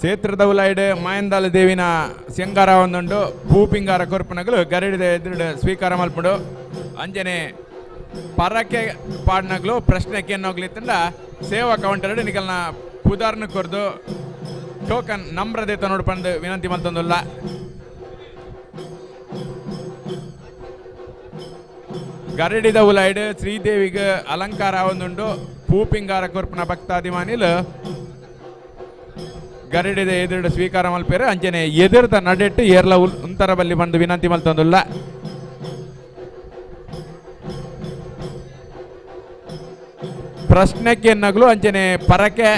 ಕ್ಷೇತ್ರದ ಉಲಾಯ್ಡ್ ಮಾಯಂದಾಲ ದೇವಿನ ಶೃಂಗಾರ ಒಂದುಂಡು ಪೂಪಿಂಗಾರ ಕೊರ್ಪನಗಳು ಗರಡಿದ ಎದುರು ಸ್ವೀಕಾರ ಮಲ್ಪಡು ಅಂಜನೆ ಪರಕ್ಕೆ ಪಾಡ್ನಗಳು ಪ್ರಶ್ನೆಗೆ ಏನೋಗ್ಲಿತ್ತಂಡ ಸೇವಾ ಕೌಂಟರ್ ನಿಕಲ್ನ ಪುದಾರ್ನ ಕೊರ್ದು ಟೋಕನ್ ನಮ್ರದೇತ ನೋಡ್ಪಂದು ವಿನಂತಿ ಮಲ್ತೊಂದುಲ್ಲ ಗರಡಿದ ಉಲಾಯ್ಡ್ ಶ್ರೀದೇವಿಗೆ ಅಲಂಕಾರ ಒಂದುಂಡು ಪೂಪಿಂಗಾರ ಕೊರ್ಪನ ಭಕ್ತಾದಿಮಾನಿಲು ಗರಡಿದ ಎದುರು ಸ್ವೀಕಾರ ಮಲ್ಪೇರು ಅಂಚನೆ ಎದುರ್ದ ನಡೆಟ್ಟು ಏರ್ಲ ಉಂತರ ಬಲ್ಲಿ ಬಂದು ವಿನಂತಿ ಮಲ್ತೊಂದುಲ್ಲ ಪ್ರಶ್ನೆಗೆ ನಗ್ಲು ಅಂಚನೆ ಪರಕೆ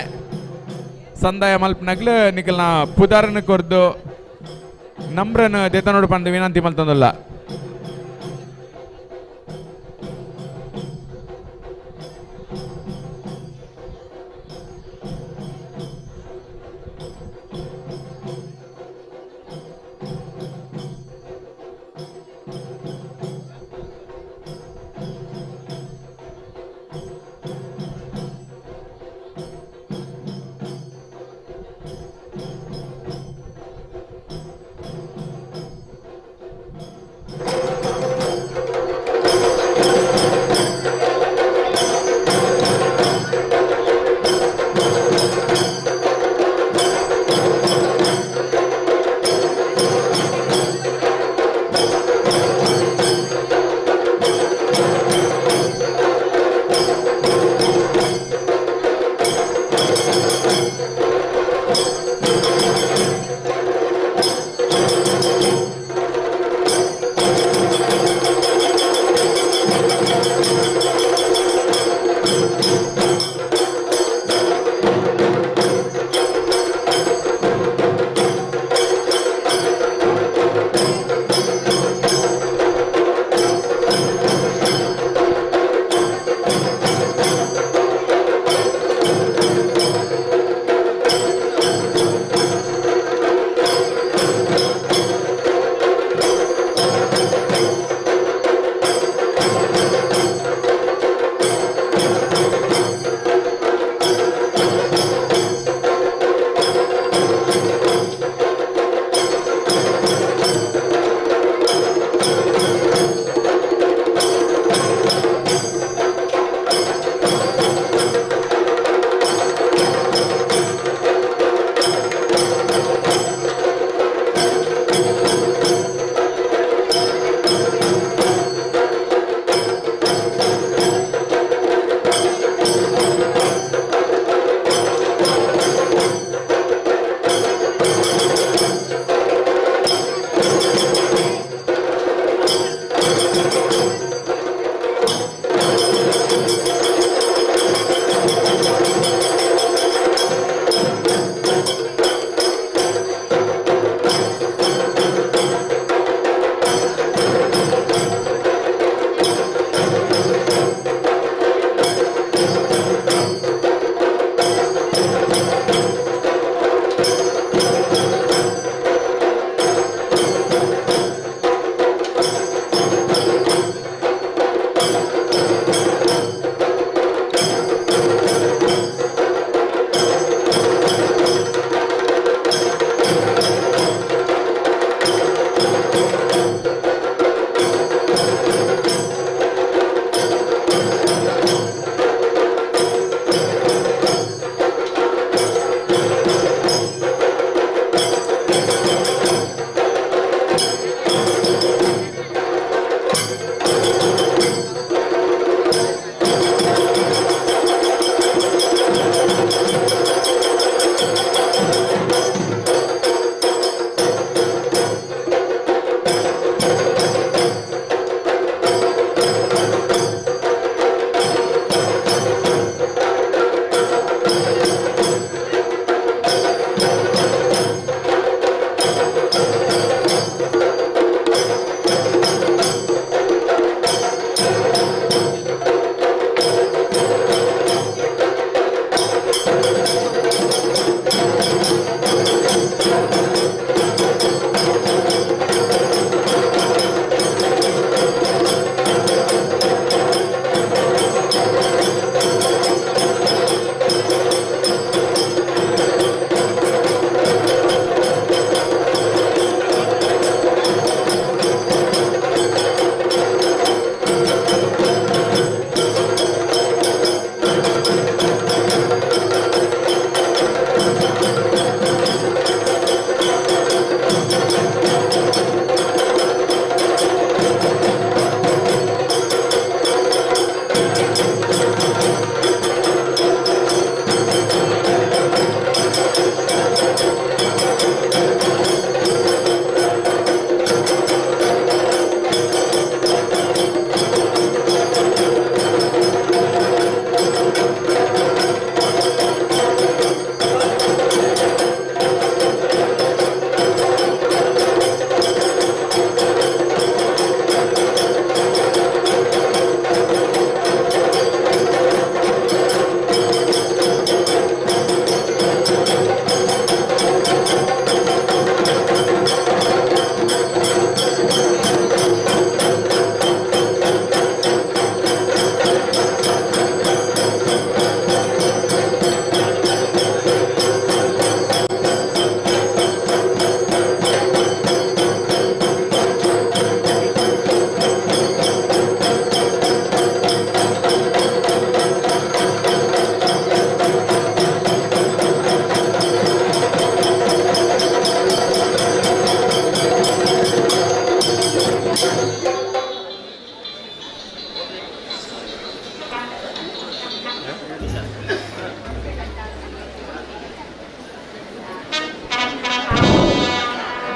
ಸಂದಾಯ ಮಲ್ಪನಗ್ಲು ನಿಕಲ್ನ ಪುದಾರನ ಕೊರ್ದು ನಮ್ರನ್ ದೇತ ನೋಡು ಬಂದು ವಿನಂತಿ ಮಲ್ತೊಂದುಲ್ಲ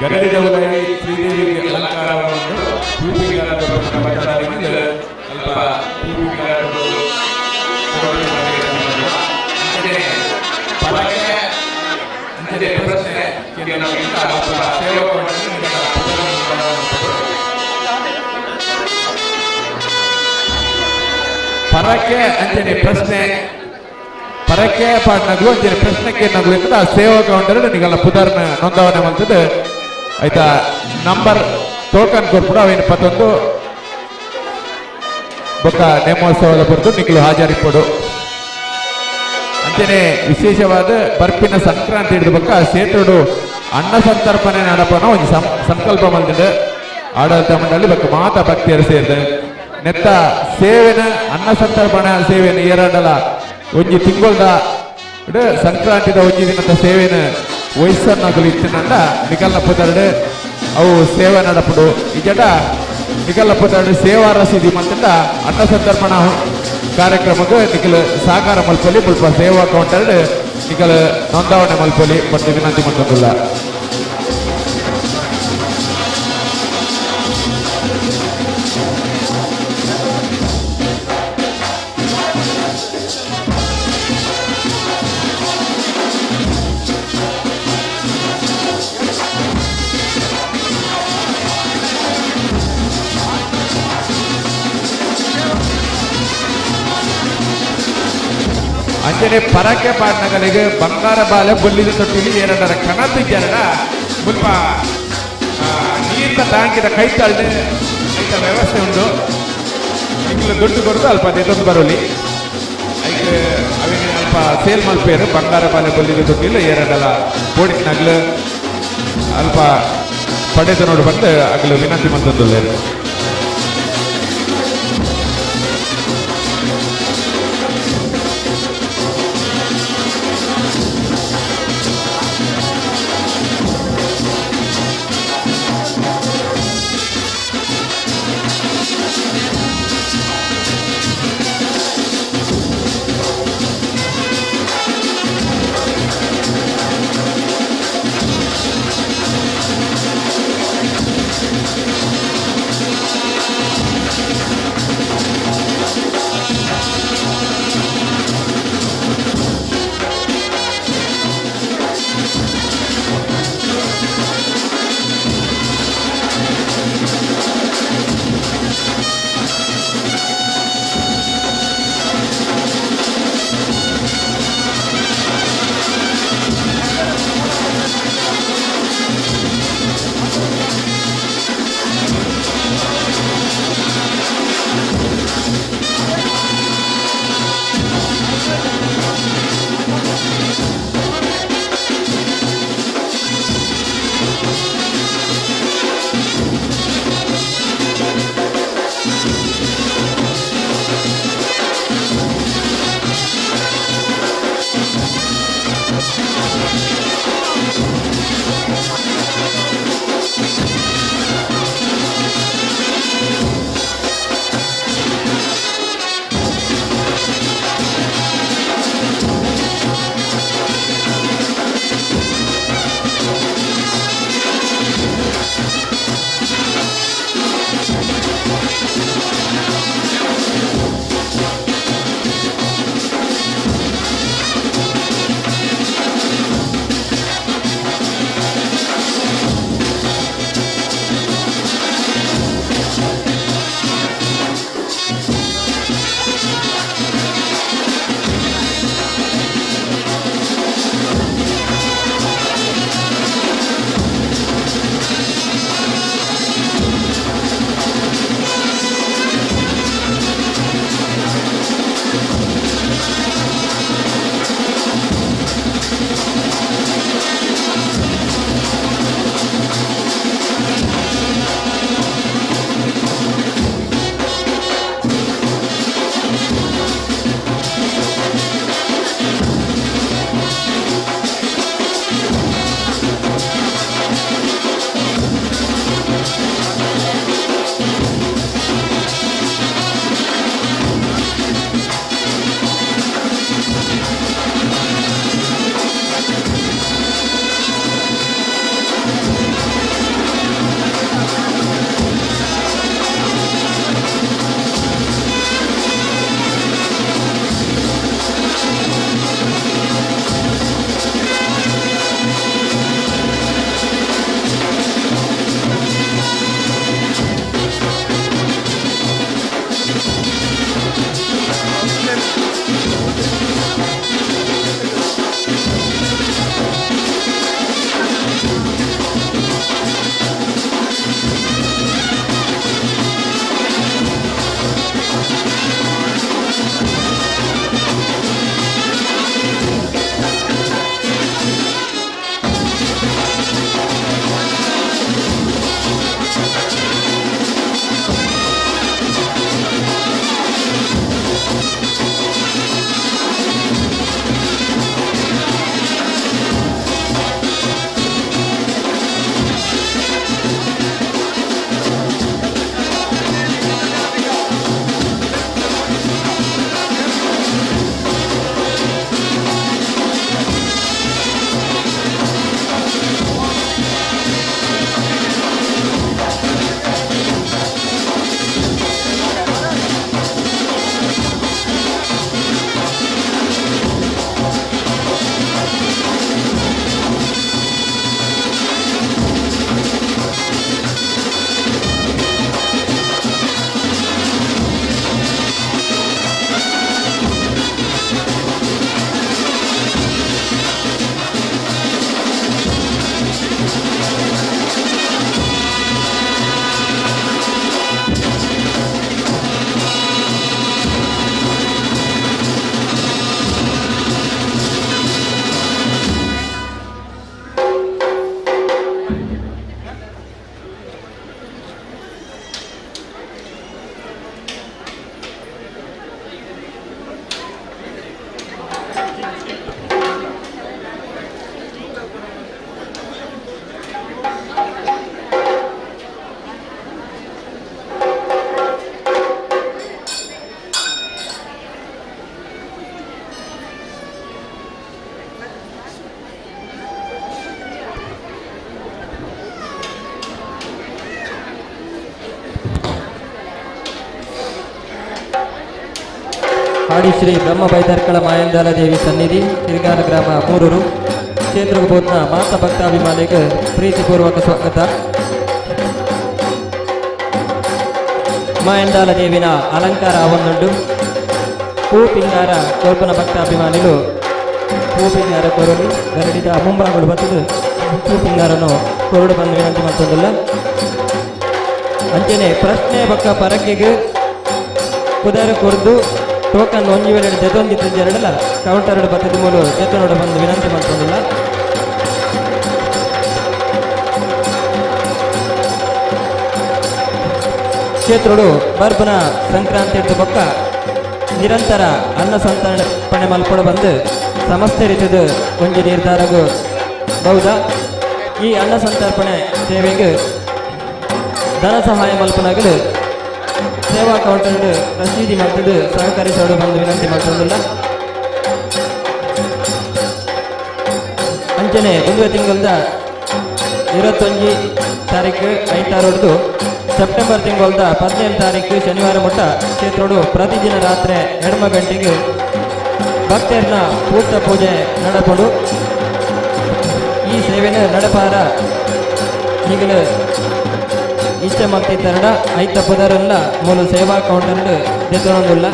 ಗರಡಿದ ಉಲೈ ಶ್ರೀದೇವಿಗೆ ಅಲಂಕಾರವನ್ನು ಹೂವಿಗಾರರು ಮತದಾರರಿಗೆ ಸ್ವಲ್ಪ ಹೂವಿಗಾರರು ಅಂಚನೆ ಪ್ರಶ್ನೆ ಪರಕ್ಕೆ ಅಂಚನೆ ಪ್ರಶ್ನೆ ಪರಕ್ಕೆ ಪಾಡ್ನಗಳು ಅಂಚನೆ ಪ್ರಶ್ನೆಗೆ ನಗಲಿಂದ ಸೇವಾ ಕೌಂಟರ್ ನಿಗಲ ಪುದರ್ನ ನೋಂದಾವಣೆ ಮಾಡ್ತದೆ ಆಯ್ತಾ ನಂಬರ್ ಟೋಕನ್ ಕೊಡ್ಬಿಡ ಅವೇನು 21 ಬೊಕ್ಕ ನೇಮೋತ್ಸವದ ಹೊರತು ನಿಖಲು ಹಾಜರಿಕೊಡು ಅಂತೆಯೇ ವಿಶೇಷವಾದ ಬರ್ಪಿನ ಸಂಕ್ರಾಂತಿ ಹಿಡಿದ ಬೊಕ್ಕ ಸೇತುಡು ಅನ್ನ ಸಂತರ್ಪಣೆ ನಡಪನ ಒಂದು ಸಂಕಲ್ಪ ಮಾಡಿದೆ ಆಡಳಿತ ಮಂಡಳಿ ಬೊಕ್ಕ ಮಾತಾ ಭಕ್ತಿಯರು ಸೇರಿದೆ ನೆತ್ತ ಸೇವೆನ ಅನ್ನ ಸಂತರ್ಪಣೆ ಸೇವೆನ ಏರಾಡಲ ಒಂಜಿ ತಿಂಗಳದ ಸಂಕ್ರಾಂತಿದ ಒಂಜಿ ದಿನದ ಸೇವೆನ ವಯಸ್ಸನ್ನು ಇತ್ತಿನಂದ ನಿಕಲ್ನ ಪುದರ್ಡು ಅವು ಸೇವೆ ನಡಪಡು ಈ ಜಟ ನಿಕಲ್ನ ಪುದರ್ಡು ಸೇವಾ ರಸೀದಿ ಮಂತಂದ ಅನ್ನ ಸಂತರ್ಪಣಾ ಕಾರ್ಯಕ್ರಮಕ್ಕೆ ನಿಖಲ್ ಸಹಕಾರ ಮಲ್ಪಲಿ ಮುಲ್ಪ ಸೇವಾ ಕೌಂಟರ್ ನಿಖಲ್ ನೋಂದಾವಣೆ ಮಲ್ಪಲಿ ಮತ್ತು ವಿನಂತಿ ಮಂತಂದುಲ್ಲ ಅಂಚನೆ ಪರಕೆ ಪಾಡ್ನಗಳಿಗೆ ಬಂಗಾರ ಬಾಲೆ ಬೊಲ್ಲಿದ ತೊಟ್ಟಿಲಿ ಎರಡರ ಕಣದ ಎರಡ ಮುಲ್ಪ ನೀರಿನ ಟ್ಯಾಂಕಿದ ಕೈ ತಳ್ಳಿ ಐತ ವ್ಯವಸ್ಥೆ ಉಂಟು ಈಗ ದುಡ್ಡು ಕೊಡೋದು ಅಲ್ಪ ಇದೊಂದು ಬರೋಲಿ ಐಕೆ ಅವಿಗೆ ಅಲ್ಪ ಸೇಲ್ ಮಲ್ಪೇರು ಬಂಗಾರ ಬಾಲೆ ಬೊಲ್ಲಿದ ತೊಟ್ಟಿಲಿ ಎರಡರ ಬೋಡಿನಗ್ಲು ಅಲ್ಪ ಪಡೆದು ನೋಡಿ ಬಂದು ಆಗ್ಲು ವಿನಂತಿ ಮಂತಂದುಲ್ಲೇರು ಆಡಿ ಶ್ರೀ ಬ್ರಹ್ಮ ಬೈದರ್ಕಳ ಮಾಯಂದಾಲ ದೇವಿ ಸನ್ನಿಧಿ ತಿರುಗಾಲ ಗ್ರಾಮ ಮೂರೂರು ಕ್ಷೇತ್ರಕ್ಕೆ ಬೋತ್ನ ಮಾತ ಭಕ್ತಾಭಿಮಾನಿಗೆ ಪ್ರೀತಿಪೂರ್ವಕ ಸ್ವಾಗತ. ಮಾಯಂದಾಲ ದೇವಿನ ಅಲಂಕಾರ ಅವನ್ನುಂಡು ಹೂ ಪಿಂಗಾರ ಕೋಲ್ಪನ ಭಕ್ತಾಭಿಮಾನಿಗಳು ಹೂ ಪಿಂಗಾರ ಕೊರಲು ಗರಡಿದ ಮುಂಬಾಗಳು ಬತ್ತದು ಹೂ ಪಿಂಗಾರನು ಕೊರಡು ಬಂದು ವಿನಂತಿ ಮಾಡ್ತಂದಿಲ್ಲ. ಅಂಚೆನೆ ಪ್ರಶ್ನೆ ಬಕ್ಕ ಪರಕೆಗೆ ಕುದಾರ ಕೊರ್ದು ಟೋಕನ್ ಒಂಜಿ ವೇಳೆ ಜೊತೊಂದಿದ್ದ ಎರಡಲ್ಲ ಕೌಂಟರ್ ಬತ್ತದ ಮೂಲ ಜೊತೆ ಬಂದು ವಿನಂತಿ ಮಾಡ್ತಂದಿಲ್ಲ. ಕ್ಷೇತ್ರಡು ಬರ್ಬನ ಸಂಕ್ರಾಂತಿ ಪಕ್ಕ ನಿರಂತರ ಅನ್ನ ಸಂತರ್ಪಣೆ ಮಲ್ಪಡ ಬಂದು ಸಮಸ್ತ ರೀತಿಯ ಒಂಜಿ ನಿರ್ಧಾರಗೂ ಬೌದ ಈ ಅನ್ನ ಸಂತರ್ಪಣೆ ಸೇವೆಗೆ ಧನ ಸಹಾಯ ಮಲ್ಪನಾಗಲು ಸೇವಾ ಕೌಂಟರ್ ರಸೀದಿ ಮಾಡ್ತದ್ದು ಸಹಕರಿಸೋಡು ಬಂದು ವಿನಂತಿ ಮಾಡ್ತದಿಲ್ಲ. ಅಂಚನೆ ಒಂದು ತಿಂಗಳದ 21 ತಾರೀಕು ಐತಾರೊಡ್ದು ಸೆಪ್ಟೆಂಬರ್ ತಿಂಗಳದ 17 ತಾರೀಕು ಶನಿವಾರ ಮುಟ್ಟ ಕ್ಷೇತ್ರಡು ಪ್ರತಿದಿನ ರಾತ್ರಿ 2 ಗಂಟೆಗೆ ಭಕ್ತರನ್ನ ಪೂರ್ತ ಪೂಜೆ ನಡಪಡು ಈ ಸೇವೆನ ನಡಪಾರ ಈಗಲೂ ಇಷ್ಟ ಮಾಡ್ತಿದ್ದಾರಡ ಐತ ಪದರಲ್ಲ ಮೂಲ ಸೇವಾ ಕೌಂಟರ್ ದೆತ್ತೊಂದಿಲ್ಲ.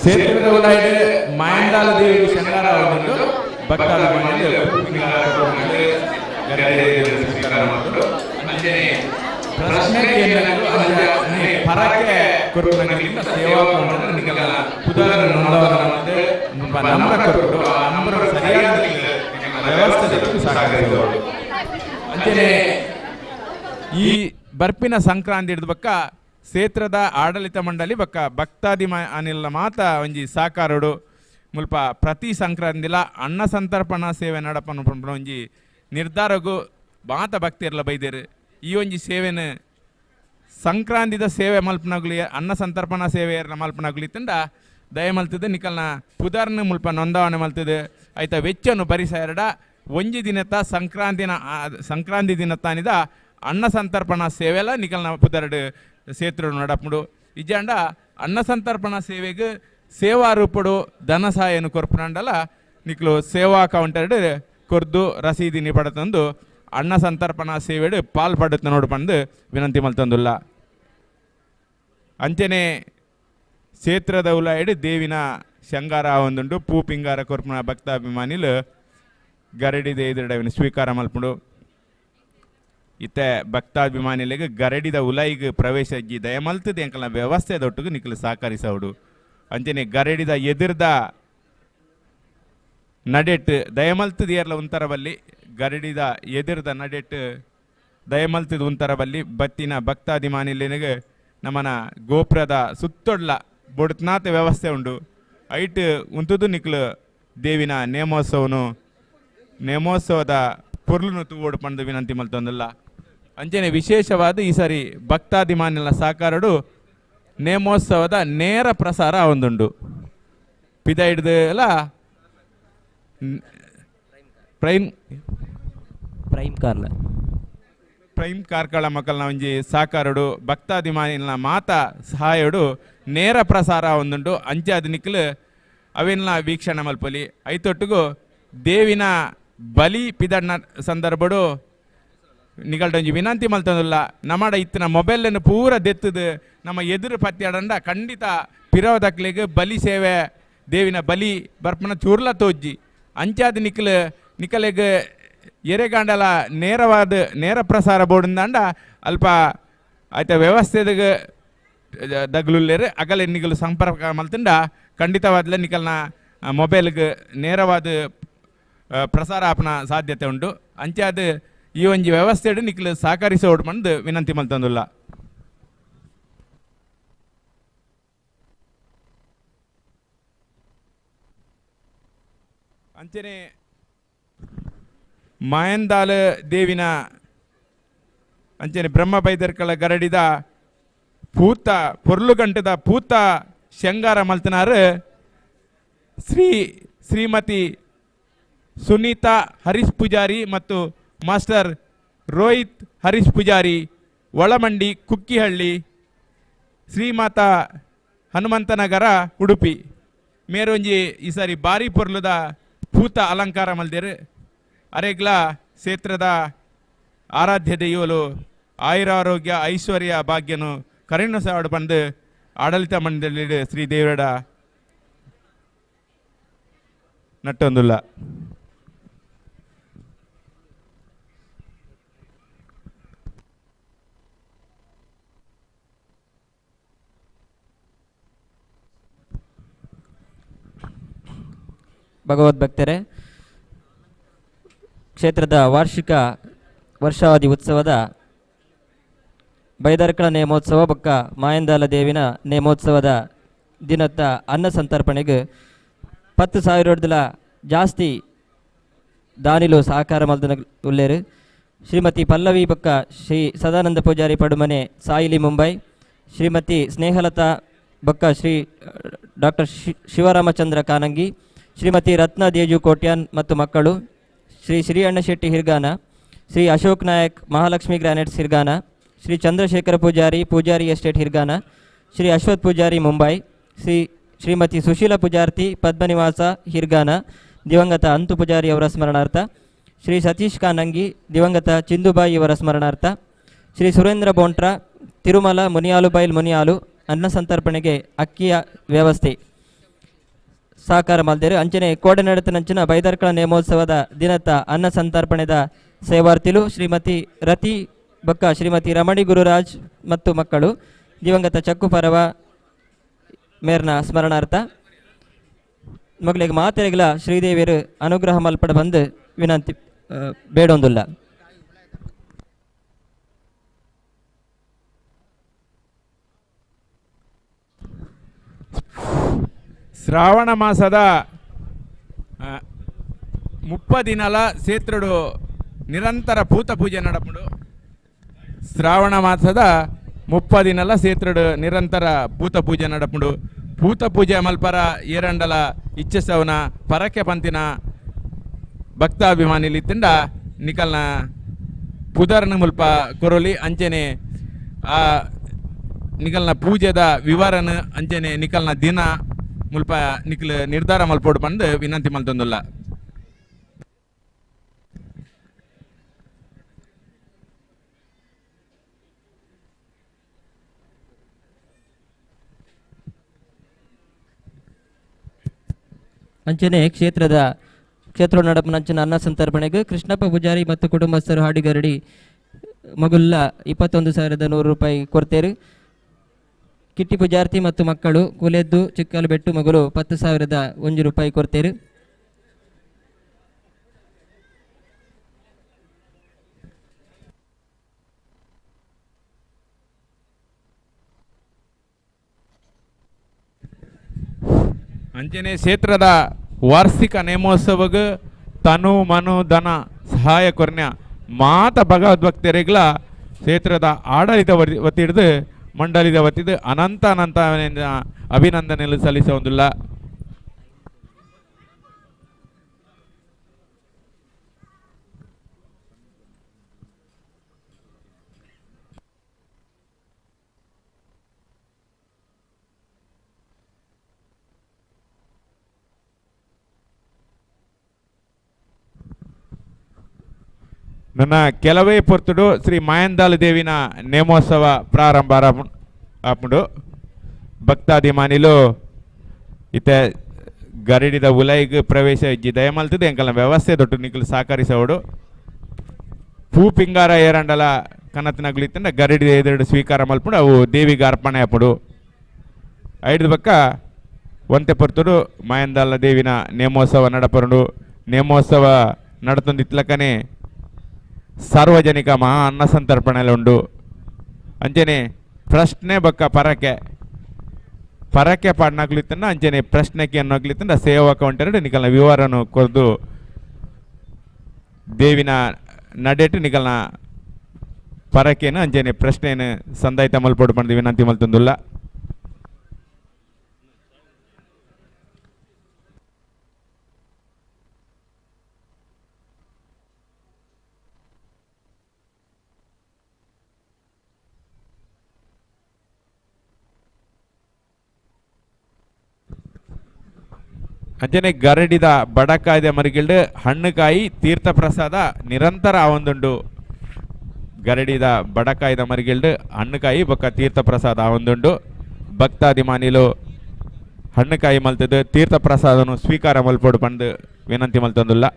ಕ್ಷೇತ್ರದ ಉಲಾಯ್ಡ್ ಮಾಯಂದಾಲ ದೇವಿ ಶಂಕರ ಒಂದು ಭಕ್ತಾಭಿಮಾನಿಗಳು ಪ್ರಶ್ನೆ ಪರಕ್ಕೆ ಕೊರಪನಗಳಿಂದ ಸೇವಾ ನಿಗಲ ಪುದರ ನೊಂದವನಂತೆ ನಂಬರ್ ಕೊಟ್ಟು ಆ ನಂಬರ್ ಸರಿಯಾದ ವ್ಯವಸ್ಥೆ ಸಾಕಾಗಿದೆ ಅಂತೆಯೇ ಈ ಬರ್ಪಿನ ಸಂಕ್ರಾಂತಿ ಹಿಡಿದ ಬಕ್ಕ ಕ್ಷೇತ್ರದ ಆಡಳಿತ ಮಂಡಳಿ ಬಕ್ಕ ಭಕ್ತಾದಿಮಾನಿಲ್ಲ ಮಾತ ಒಂಜಿ ಸಾಕಾರೋಡು ಮುಲ್ಪ ಪ್ರತಿ ಸಂಕ್ರಾಂತಿಲ ಅನ್ನ ಸಂತರ್ಪಣಾ ಸೇವೆ ನಡಪನ ಒಂಜಿ ನಿರ್ಧಾರಗೂ ಮಾತ ಭಕ್ತಿಯರ್ಲ ಬೈದೇರು ಈ ಒಂಜಿ ಸೇವೆನ ಸಂಕ್ರಾಂತಿದ ಸೇವೆ ಮಲ್ಪನಾಗ್ಲಿ ಅನ್ನ ಸಂತರ್ಪಣಾ ಸೇವೆ ಮಲ್ಪನಾಗ್ಲಿ ತಂಡ ದಯ ಮಲ್ತದೆ ನಿಕಲ್ನ ಪುದರ್ನ ಮುಲ್ಪ ನೊಂದಾವಣೆ ಮಲ್ತದೆ ಆಯ್ತ ವೆಚ್ಚನು ಭರಿಸ ಎರಡ ಒಂಜಿ ದಿನತ್ತ ಸಂಕ್ರಾಂತಿ ದಿನತ್ತಾನಿದ ಅನ್ನ ಸಂತರ್ಪಣಾ ಸೇವೆಲ್ಲ ನಿಕಲ್ನ ಪುದರ್ಡ್ ಸೇತ್ರ ನಡಪುಡು ಇಜಾಂಡ ಅನ್ನ ಸಂತರ್ಪಣಾ ಸೇವೆಗೆ ಸೇವಾ ರೂಪಡು ಧನ ಸಹಾಯನು ಕೊರ್ಪುನಂಡಲ ನಿಕ್ಲು ಸೇವಾ ಕೌಂಟರ್ಡ್ ಕೊರ್ದು ರಸೀದಿನಿ ಪಡತಂದು ಅನ್ನ ಸಂತರ್ಪಣಾ ಸೇವೆಡ್ ಪಾಲ್ಪಡುತ್ತ ನೋಡು ಬಂದು ವಿನಂತಿ ಮಲ್ತಂದುಲ್ಲ ಅಂಚನೆ ಕ್ಷೇತ್ರದ ಉಲಾಯ್ಡ್ ದೇವಿನ ಶಂಗಾರ ಒಂದುಂಡು ಪೂ ಪಿಂಗಾರ ಕೊರ್ಪುನ ಭಕ್ತಾಭಿಮಾನಿಲು ಗರಡಿದ ಎದುರಡವಿನ ಸ್ವೀಕಾರ ಮಲ್ಪುಡು ಇತ್ತೆ ಭಕ್ತಾಭಿಮಾನಿಲಿಗೆ ಗರಡಿದ ಉಲಾಯಿಗೆ ಪ್ರವೇಶ ಇಜ್ಜಿ ದಯಮಲ್ತದೆ ಅಂಕಲ್ನ ವ್ಯವಸ್ಥೆ ದೊಟ್ಟಿಗೆ ನಿಖಲು ಸಹಕರಿಸೌಡು ಅಂಚನೆ ಗರಡಿದ ಎದುರ್ದ ನಡೆಟ್ ದಯಮಲ್ತದ ಏರ್ಲ ಒಂಥರ ಬಲ್ಲಿ ಗರಡಿದ ಎದುರ್ದ ನಡೆಟ್ ದಯಮಲ್ತದ ಒಂಥರ ಬಲ್ಲಿ ಬತ್ತಿನ ಭಕ್ತಾಭಿಮಾನಿಲಿನಿಗೆ ನಮ್ಮನ ಗೋಪುರದ ಸುತ್ತೊಡ್ಲ ಬೊಡ್ತನಾಥ ವ್ಯವಸ್ಥೆ ಉಂಡು ಐಟ್ ಉಂತುದು ನಿಕ್ಲು ದೇವಿನ ನೇಮೋತ್ಸವದ ಪೊರ್ಲುನು ತೂವೋಡು ಪಂದು ವಿನಂತಿ ಮಲ್ತೊಂದಿಲ್ಲ ಅಂಚನೆ ವಿಶೇಷವಾದ ಈ ಸಾರಿ ಭಕ್ತಾಭಿಮಾನಿಗಳ ಸಾಕಾರಡು ನೇಮೋತ್ಸವದ ನೇರ ಪ್ರಸಾರ ಒಂದುಂಡು ಪಿದ ಹಿಡ್ದು ಎಲ್ಲ ಪ್ರೈಮ್ ಕಾರ್ಕಳ ಮಕ್ಕಳನ್ನ ಒಂಜಿ ಸಾಕಾರಡು ಭಕ್ತಾಭಿಮಾನಿಗಳ ಮಾತ ಸಹಾಯಡು ನೇರ ಪ್ರಸಾರ ಒಂದುಂಡು ಅಂಚೆ ಅದು ನಿಕ್ಲು ಅವೆಲ್ಲ ವೀಕ್ಷಣೆ ಮಲ್ಪಲಿ ಐತೊಟ್ಟಿಗೂ ದೇವಿನ ಬಲಿ ಪಿದಣ್ಣ ಸಂದರ್ಭಡು ನಿಗಲ್ಡೊಂಜಿ ವಿನಂತಿ ಮಲ್ತಂದಿಲ್ಲ ನಮ್ಮಡ ಇತ್ತಿನ ಮೊಬೈಲನ್ನು ಪೂರ ದೆತ್ತದು ನಮ್ಮ ಎದುರು ಪತ್ಯಾಡಂಡ ಖಂಡಿತ ಪಿರೋದಕ್ಲಿಗೆ ಬಲಿ ಸೇವೆ ದೇವಿನ ಬಲಿ ಬರ್ಪನ ಚೂರ್ಲ ತೋಜ್ಜಿ ಅಂಚಾದ ನಿಕಲೆಗೆ ಎರೆಗಾಂಡಲ ನೇರ ಪ್ರಸಾರ ಬೋರ್ಡಿಂದ ಅಲ್ಪ ಆಯ್ತ ವ್ಯವಸ್ಥೆದಾಗ ದಗ್ಲುಲ್ಲೇರು ಅಗಲ ನಿಗಲು ಸಂಪರ್ಕ ಮಲ್ತಂಡ ಖಂಡಿತವಾದ್ಲ ನಿಕಲ್ನ ಮೊಬೈಲ್ಗೆ ನೇರವಾದ ಪ್ರಸಾರ ಆಪನ ಸಾಧ್ಯತೆ ಉಂಟು ಅಂಚೆ ಅದು ಈ ಒಂಜಿ ವ್ಯವಸ್ಥೆ ನಿಕ್ಲು ಸಹಕರಿಸೋಡು ಬಂದು ವಿನಂತಿ ಮಲ್ತಂದುಲ್ಲ ಅಂಚನೆ ಮಾಯಂದಾಲ ದೇವಿನ ಅಂಚನೆ ಬ್ರಹ್ಮ ಬೈದರ್ಕಳ ಗರಡಿದ ಪೊರ್ಲುಗಂಟದ ಪೂತ ಶಂಗಾರ ಮಲ್ತನಾರು ಶ್ರೀಮತಿ ಸುನೀತಾ ಹರೀಶ್ ಪೂಜಾರಿ ಮತ್ತು ಮಾಸ್ಟರ್ ರೋಹಿತ್ ಹರೀಶ್ ಪೂಜಾರಿ ಒಳಮಂಡಿ ಕುಕ್ಕಿಹಳ್ಳಿ ಶ್ರೀಮಾತಾ ಹನುಮಂತನಗರ ಉಡುಪಿ ಮೇರೊಂಜಿ ಈ ಸಾರಿ ಬಾರಿ ಪೊರ್ಲುದ ಪೂತ ಅಲಂಕಾರ ಮಲ್ದೇರು ಅರೆಗ್ಲ ಕ್ಷೇತ್ರದ ಆರಾಧ್ಯ ದೈವಲು ಆಯುರಾರೋಗ್ಯ ಐಶ್ವರ್ಯ ಭಾಗ್ಯನು ಕರುಣ ಸಾಡು ಬಂದು ಆಡಳಿತ ಮಂಡಳಿ ಶ್ರೀ ದೇವರ ನಟ್ಟೊಂದುಲ್ಲ ಭಗವದ್ಭಕ್ತರೇ, ಕ್ಷೇತ್ರದ ವಾರ್ಷಿಕ ವರ್ಷಾವಧಿ ಉತ್ಸವದ ಬೈದರ್ಕಳ ನೇಮೋತ್ಸವ ಬೊಕ್ಕ ಮಾಯಂದಾಲ ದೇವಿನ ನೇಮೋತ್ಸವದ ದಿನದ ಅನ್ನ ಸಂತರ್ಪಣೆಗೆ 10,000 ಜಾಸ್ತಿ ದಾನಿಲು ಸಹಕಾರ ಮಲ್ದನ ಉಲ್ಲೇರು ಶ್ರೀಮತಿ ಪಲ್ಲವಿ ಬೊಕ್ಕ ಶ್ರೀ ಸದಾನಂದ ಪೂಜಾರಿ ಪಡುಮನೆ ಸಾಯಿಲಿ ಮುಂಬೈ, ಶ್ರೀಮತಿ ಸ್ನೇಹಲತಾ ಬೊಕ್ಕ ಶ್ರೀ ಡಾಕ್ಟರ್ ಶಿವರಾಮಚಂದ್ರ ಕಾನಂಗಿ, ಶ್ರೀಮತಿ ರತ್ನ ದೇಜು ಕೋಟ್ಯಾನ್ ಮತ್ತು ಮಕ್ಕಳು, ಶ್ರೀ ಶ್ರೀಅಣ್ಣ ಶೆಟ್ಟಿ ಹಿರ್ಗಾನ, ಶ್ರೀ ಅಶೋಕ್ ನಾಯಕ್ ಮಹಾಲಕ್ಷ್ಮಿ ಗ್ರಾನೈಟ್ಸ್ ಹಿರ್ಗಾನ, ಶ್ರೀ ಚಂದ್ರಶೇಖರ ಪೂಜಾರಿ ಎಸ್ಟೇಟ್ ಹಿರ್ಗಾನ, ಶ್ರೀ ಅಶ್ವಥ್ ಪೂಜಾರಿ ಮುಂಬೈ, ಶ್ರೀಮತಿ ಸುಶೀಲ ಪೂಜಾರ್ತಿ ಪದ್ಮನಿವಾಸ ಹಿರ್ಗಾನ ದಿವಂಗತ ಅಂತು ಪೂಜಾರಿ ಅವರ ಸ್ಮರಣಾರ್ಥ, ಶ್ರೀ ಸತೀಶ್ ಕಾನಂಗಿ ದಿವಂಗತ ಚಿಂದುಬಾಯಿ ಅವರ ಸ್ಮರಣಾರ್ಥ, ಶ್ರೀ ಸುರೇಂದ್ರ ಬೋಂಟ್ರ ತಿರುಮಲ ಮುನಿಯಾಲು ಬೈಲ್ ಮುನಿಯಾಲು ಅನ್ನ ಸಂತರ್ಪಣೆಗೆ ಅಕ್ಕಿಯ ವ್ಯವಸ್ಥೆ. ಸಹಕಾರ ಮಲ್ದೇರು ಅಂಚನೆ ಕೋಡೆ ನಡೆತನಂಚಿನ ಬೈದರ್ಕಳ ನೇಮೋತ್ಸವದ ದಿನದ ಅನ್ನ ಸಂತರ್ಪಣೆದ ಸೇವಾರ್ಥಿಲು ಶ್ರೀಮತಿ ರತಿ ಬೊಕ್ಕ ಶ್ರೀಮತಿ ರಮಣಿ ಗುರುರಾಜ್ ಮತ್ತು ಮಕ್ಕಳು ದಿವಂಗತ ಚಕ್ಕು ಪರವ ಮೇರ್ನ ಸ್ಮರಣಾರ್ಥ ಮಗಳಿಗೆ ಮಾತೆರೆಗಳ ಶ್ರೀದೇವಿಯರು ಅನುಗ್ರಹ ಮಲ್ಪಡ ಬಂದು ವಿನಂತಿ ಬೇಡೊಂದುಲ್ಲ. ಶ್ರಾವಣ ಮಾಸದ 30 ದಿನಲ ಸೇತ್ರುಡು ನಿರಂತರ ಭೂತ ಪೂಜೆ ನಡಪುಡು. ಶ್ರಾವಣ ಮಾಸದ 30 ದಿನಲ ಸೇತ್ರುಡು ನಿರಂತರ ಭೂತ ಪೂಜೆ ನಡಪುಡು. ಭೂತ ಪೂಜೆ ಮಲ್ಪರ ಏರಂಡಲ ಇಚ್ಛಸವನ ಪರಕೆ ಪಂತಿನ ಭಕ್ತಾಭಿಮಾನಿಲಿತ್ತಿಂಡ ನಿಕಲ್ನ ಪುದರ್ನ ಮುಲ್ಪ ಕೊರೊಲಿ ಅಂಚೆನೆ ಆ ನಿಕಲ್ನ ಪೂಜೆದ ವಿವರನ ಅಂಚೆನೆ ನಿಕಲ್ನ ದಿನ ಮುಲ್ಪ ನಿಕಲ್ ನಿರ್ಧಾರ ಮಲ್ಪೋಡು ಬಂದು ವಿನಂತಿ ಮಲ್ತೊಂದುಲ್ಲ. ಅಂಚನೆ ಕ್ಷೇತ್ರ ನಡಪನಂಚಿನ ಅನ್ನ ಸಂತರ್ಪಣೆಗೆ ಕೃಷ್ಣಪ್ಪ ಪೂಜಾರಿ ಮತ್ತು ಕುಟುಂಬಸ್ಥರು ಹಾಡಿಗರಡಿ ಮಗುಲ್ಲ 21,100 ರೂಪಾಯಿ ಕೊಡ್ತೇರು. ಕಿಟ್ಟಿ ಪೂಜಾರ್ತಿ ಮತ್ತು ಮಕ್ಕಳು ಕುಲೆದ್ದು ಚಿಕ್ಕಲು ಬೆಟ್ಟು ಮಗಳು 10,001 ರೂಪಾಯಿ ಕೊಡ್ತೇರು. ಅಂಚನೆ ಕ್ಷೇತ್ರದ ವಾರ್ಷಿಕ ನೇಮೋತ್ಸವಗ ತನು ಮನು ಧನ ಸಹಾಯ ಕೊರ್ನ್ಯ ಮಾತ ಭಗವದ್ಭಕ್ತರಿಗಳ ಕ್ಷೇತ್ರದ ಆಡಳಿತ ವತಿಡ್ದು ಮಂಡಳಿದ ವತಿದು ಅನಂತ ಅಭಿನಂದನೆಗಳು ಸಲ್ಲಿಸೋದಿಲ್ಲ. ನನ್ನ ಕೆಲವೇ ಪೊರ್ತುಡು ಶ್ರೀ ಮಾಯಂದಾಲ ದೇವಿನ ನೇಮೋತ್ಸವ ಪ್ರಾರಂಭ ಆಪುಂಡು. ಭಕ್ತಾಭಿಮಾನಿಲು ಇತ್ತೆ ಗರಡಿದ ಉಲೈಗ್ ಪ್ರವೇಶ ಇಜ್ಜಿ ದಯಮಲ್ತದೆ ಎಂಕಲ್ನ ವ್ಯವಸ್ಥೆ ದೊಡ್ಡ ನಿಕಲು ಸಹಕರಿಸೋಡು. ಪೂ ಪಿಂಗಾರ ಏರಂಡಲ ಕನತಿನಗುಲಿತ್ತಂಡ ಗರಡಿದ ಎದುರು ಸ್ವೀಕಾರ ಮಲ್ಪುಂಡು ಅವು ದೇವಿಗೆ ಅರ್ಪಣೆ ಆಪುಡು. ಐದು ಬಕ್ಕ ಒಂತೆ ಪೊರ್ತುಡು ಮಾಯಂದಾಲ ದೇವಿನ ನೇಮೋತ್ಸವ ನಡಪರುಂಡು. ನೇಮೋತ್ಸವ ನಡತೊಂದಿತ್ಲಕನೆ ಸಾರ್ವಜನಿಕ ಮಹಾ ಅನ್ನ ಸಂತರ್ಪಣೆಲು ಉಂಡು. ಅಂಚನೆ ಪ್ರಶ್ನೆ ಬೊಕ್ಕ ಪರಕೆ ಪಾಡ್ನಾಗ್ಲಿತ್ತಂಡ ಅಂಚನೆ ಪ್ರಶ್ನೆಗೆ ಅನ್ನೋಗ್ಲಿತ್ತಂಡ ಸೇವಕ ಉಂಟೆರಡು ನಿಕಲ್ನ ವಿವರನು ಕೊರ್ದು ದೇವಿನ ನಡೆಟ್ಟು ನಿಕಲ್ನ ಪರಕೆನು ಅಂಚನೆ ಪ್ರಶ್ನೆಯನ್ನು ಸಂದಾಯಿತ ಮಲ್ಪೊಡು ಬಂದು ವಿನಂತಿ ಮಲ್ತೊಂದುಲ್ಲ. ಅಂಚನೆ ಗರಡಿದ ಬಡಕಾಯ್ದೆ ಮರಿಗಿಲ್ಡು ಹಣ್ಣುಕಾಯಿ ತೀರ್ಥ ಪ್ರಸಾದ ನಿರಂತರ ಆವೊಂದುಂಡು. ಗರಡಿದ ಬಡಕಾಯ್ದ ಮರಿಗಿಲ್ಡು ಹಣ್ಣುಕಾಯಿ ಬೊಕ್ಕ ತೀರ್ಥ ಪ್ರಸಾದ ಆವೊಂದುಂಡು. ಭಕ್ತಾಭಿಮಾನಿಲು ಹಣ್ಣುಕಾಯಿ ಮಲ್ತದ್ದು ತೀರ್ಥ ಪ್ರಸಾದನು ಸ್ವೀಕಾರ ಮಲ್ಪೊಡು ಬಂದು ವಿನಂತಿ ಮಲ್ತೊಂದುಲ್ಲ.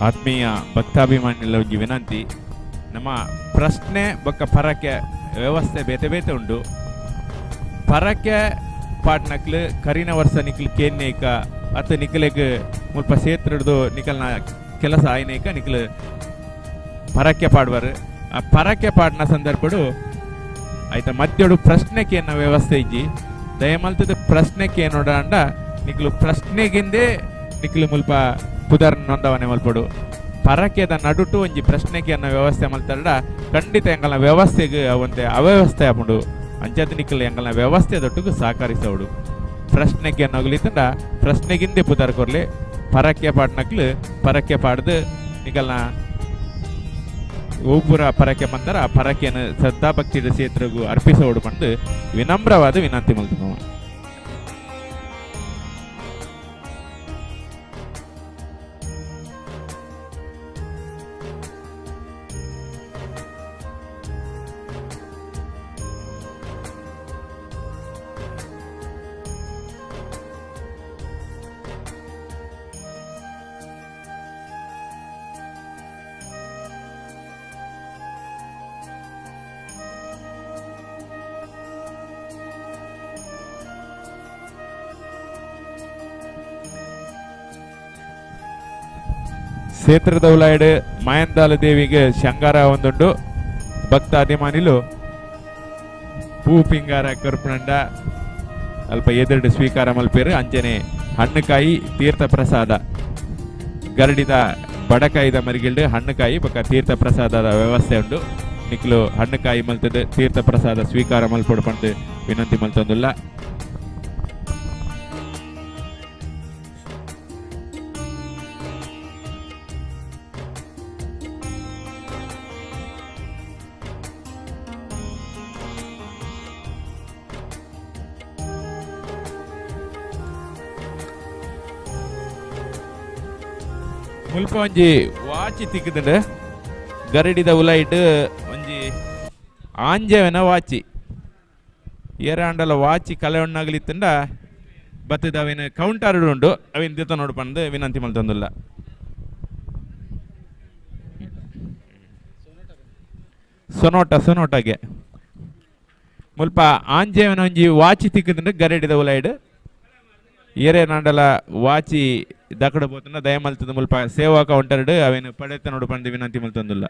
ಆತ್ಮೀಯ ಭಕ್ತಾಭಿಮಾನಿಗಳ ಒಂಜಿ ವಿನಂತಿ, ನಮ್ಮ ಪ್ರಶ್ನೆ ಬೊಕ್ಕ ಪರಕ್ಕೆ ವ್ಯವಸ್ಥೆ ಬೇತೆ ಬೇತೆ ಉಂಡು. ಪರಕ್ಕೆ ಪಾಡ್ನಕ್ಲು ಕರಿನ ವರ್ಷ ನಿಕ್ಲು ಕೇನ್ನೇಕ ಅತ್ತ ನಿಕ್ಲೆಗ್ ಮುಲ್ಪ ಸೇತ್ರಿಡ್ದು ನಿಕಲ್ನ ಕೆಲಸ ಆಯ್ನೇಕ ನಿಕ್ಲು ಪರಕ್ಕೆ ಪಾಡ್ವಾರು. ಆ ಪರಕ್ಕೆ ಪಾಡ್ನ ಸಂದರ್ಭಡು ಆಯ್ತಾ ಮಧ್ಯೋಡು ಪ್ರಶ್ನೆಗೆ ಅನ್ನೋ ವ್ಯವಸ್ಥೆ ಇಜ್ಜಿ ದಯಮಲ್ತದ ಪ್ರಶ್ನೆಗೆ ನೋಡ ಅಂಡ ನಿಕ್ಲು ಪ್ರಶ್ನೆಗಿಂದೇ ನಿಕ್ಲು ಮುಲ್ಪ ಪುದರ್ ನೊಂದವನೆ ಮಲ್ಪಡು. ಪರಕೆದ ನಡುಟು ಒಂಜಿ ಪ್ರಶ್ನೆಗೆ ಅನ್ನೋ ವ್ಯವಸ್ಥೆ ಮಲ್ತಾಡ ಖಂಡಿತ ಎಂಗಲ್ನ ವ್ಯವಸ್ಥೆಗೆ ಒಂದೇ ಅವ್ಯವಸ್ಥೆ ಆಪುಂಡು. ಅಂಚದ ನಿಕ್ಲು ಎಂಗಲ್ನ ವ್ಯವಸ್ಥೆ ದೊಟ್ಟುಗು ಸಹಕರಿಸೋಡು. ಪ್ರಶ್ನೆಗೆ ಅನ್ನೋಗ್ಲಿತ್ತಂಡ ಪ್ರಶ್ನೆಗಿಂದೆ ಪುದರ್ ಕೊರ್ಲಿ ಪರಕ್ಕೆ ಪಾಡ್ನಕ್ಲು ಪರಕ್ಕೆ ಪಾಡ್ದು ನಿಕಲ್ನ ಒಬ್ಬರ ಪರಕ್ಕೆ ಬಂದರ ಆ ಪರಕೆಯನ್ನು ಶ್ರದ್ಧಾಭಕ್ತಿಯ ಕ್ಷೇತ್ರಗೂ ಅರ್ಪಿಸೋಡು ಬಂದು ವಿನಮ್ರವಾದ ವಿನಂತಿ ಮಲ್ತು. ಕ್ಷೇತ್ರದ ಉಲಾಯ್ಡ್ ಮಾಯಂದಾಲ ದೇವಿಗೆ ಶಂಗಾರ ಒಂದುಂಡು. ಭಕ್ತ ಅಭಿಮಾನಿಲು ಪೂ ಪಿಂಗಾರ ಕರ್ಪಣಂಡ ಅಲ್ಪ ಎದುರು ಸ್ವೀಕಾರ ಮಲ್ಪೇರು. ಅಂಚನೆ ಹಣ್ಣುಕಾಯಿ ತೀರ್ಥ ಪ್ರಸಾದ ಗರಡಿದ ಬಡಕಾಯಿದ ಮರಿಗಿಲ್ಡು ಹಣ್ಣುಕಾಯಿ ಬೊಕ್ಕ ತೀರ್ಥ ಪ್ರಸಾದದ ವ್ಯವಸ್ಥೆ ಉಂಡು. ನಿಕ್ಲು ಹಣ್ಣುಕಾಯಿ ಮಲ್ತದ ತೀರ್ಥ ಪ್ರಸಾದ ಸ್ವೀಕಾರ ಮಲ್ಪಡು ಪಂಡು ವಿನಂತಿ ಮಲ್ತೊಂದುಲ್ಲ. ಮುಲ್ಪ ಒಂಜಿ ವಾಚಿ ತಿಕ್ಕುದುಂಡು ಗರಡಿದ ಉಲೈಟ್ ಒಂಜಿ ಆಂಜೆವನ ವಾಚಿ ಏರಾಂಡಲ ವಾಚಿ ಕಲೆ ಉಣ್ಣಾಗ್ಲಿತ್ತಂಡ ಬತ್ತದ ಅವಿನ ಕೌಂಟರ್ ಉಂಡು ಅವಿನ ದಿತ್ತ ನೋಡ್ಪಂದು ವಿನಂತಿ ಮಲ್ತೊಂದುಲ್ಲ. ಸೊನೋಟಗೆ ಮುಲ್ಪ ಆಂಜೆವನ ಒಂಜಿ ವಾಚಿ ತಿಕ್ಕುದುಂಡು ಗರಡಿದ ಉಲೈಡ್ ಏರೇ ನಾಂಡಲ ವಾಚಿ ದಕಡ పోతున్న దయమల్తుంది ముల్ప సేవా కౌంటర్ అవిన పడైతే నోడు పండి వినంతి మల్తుందుల్ల.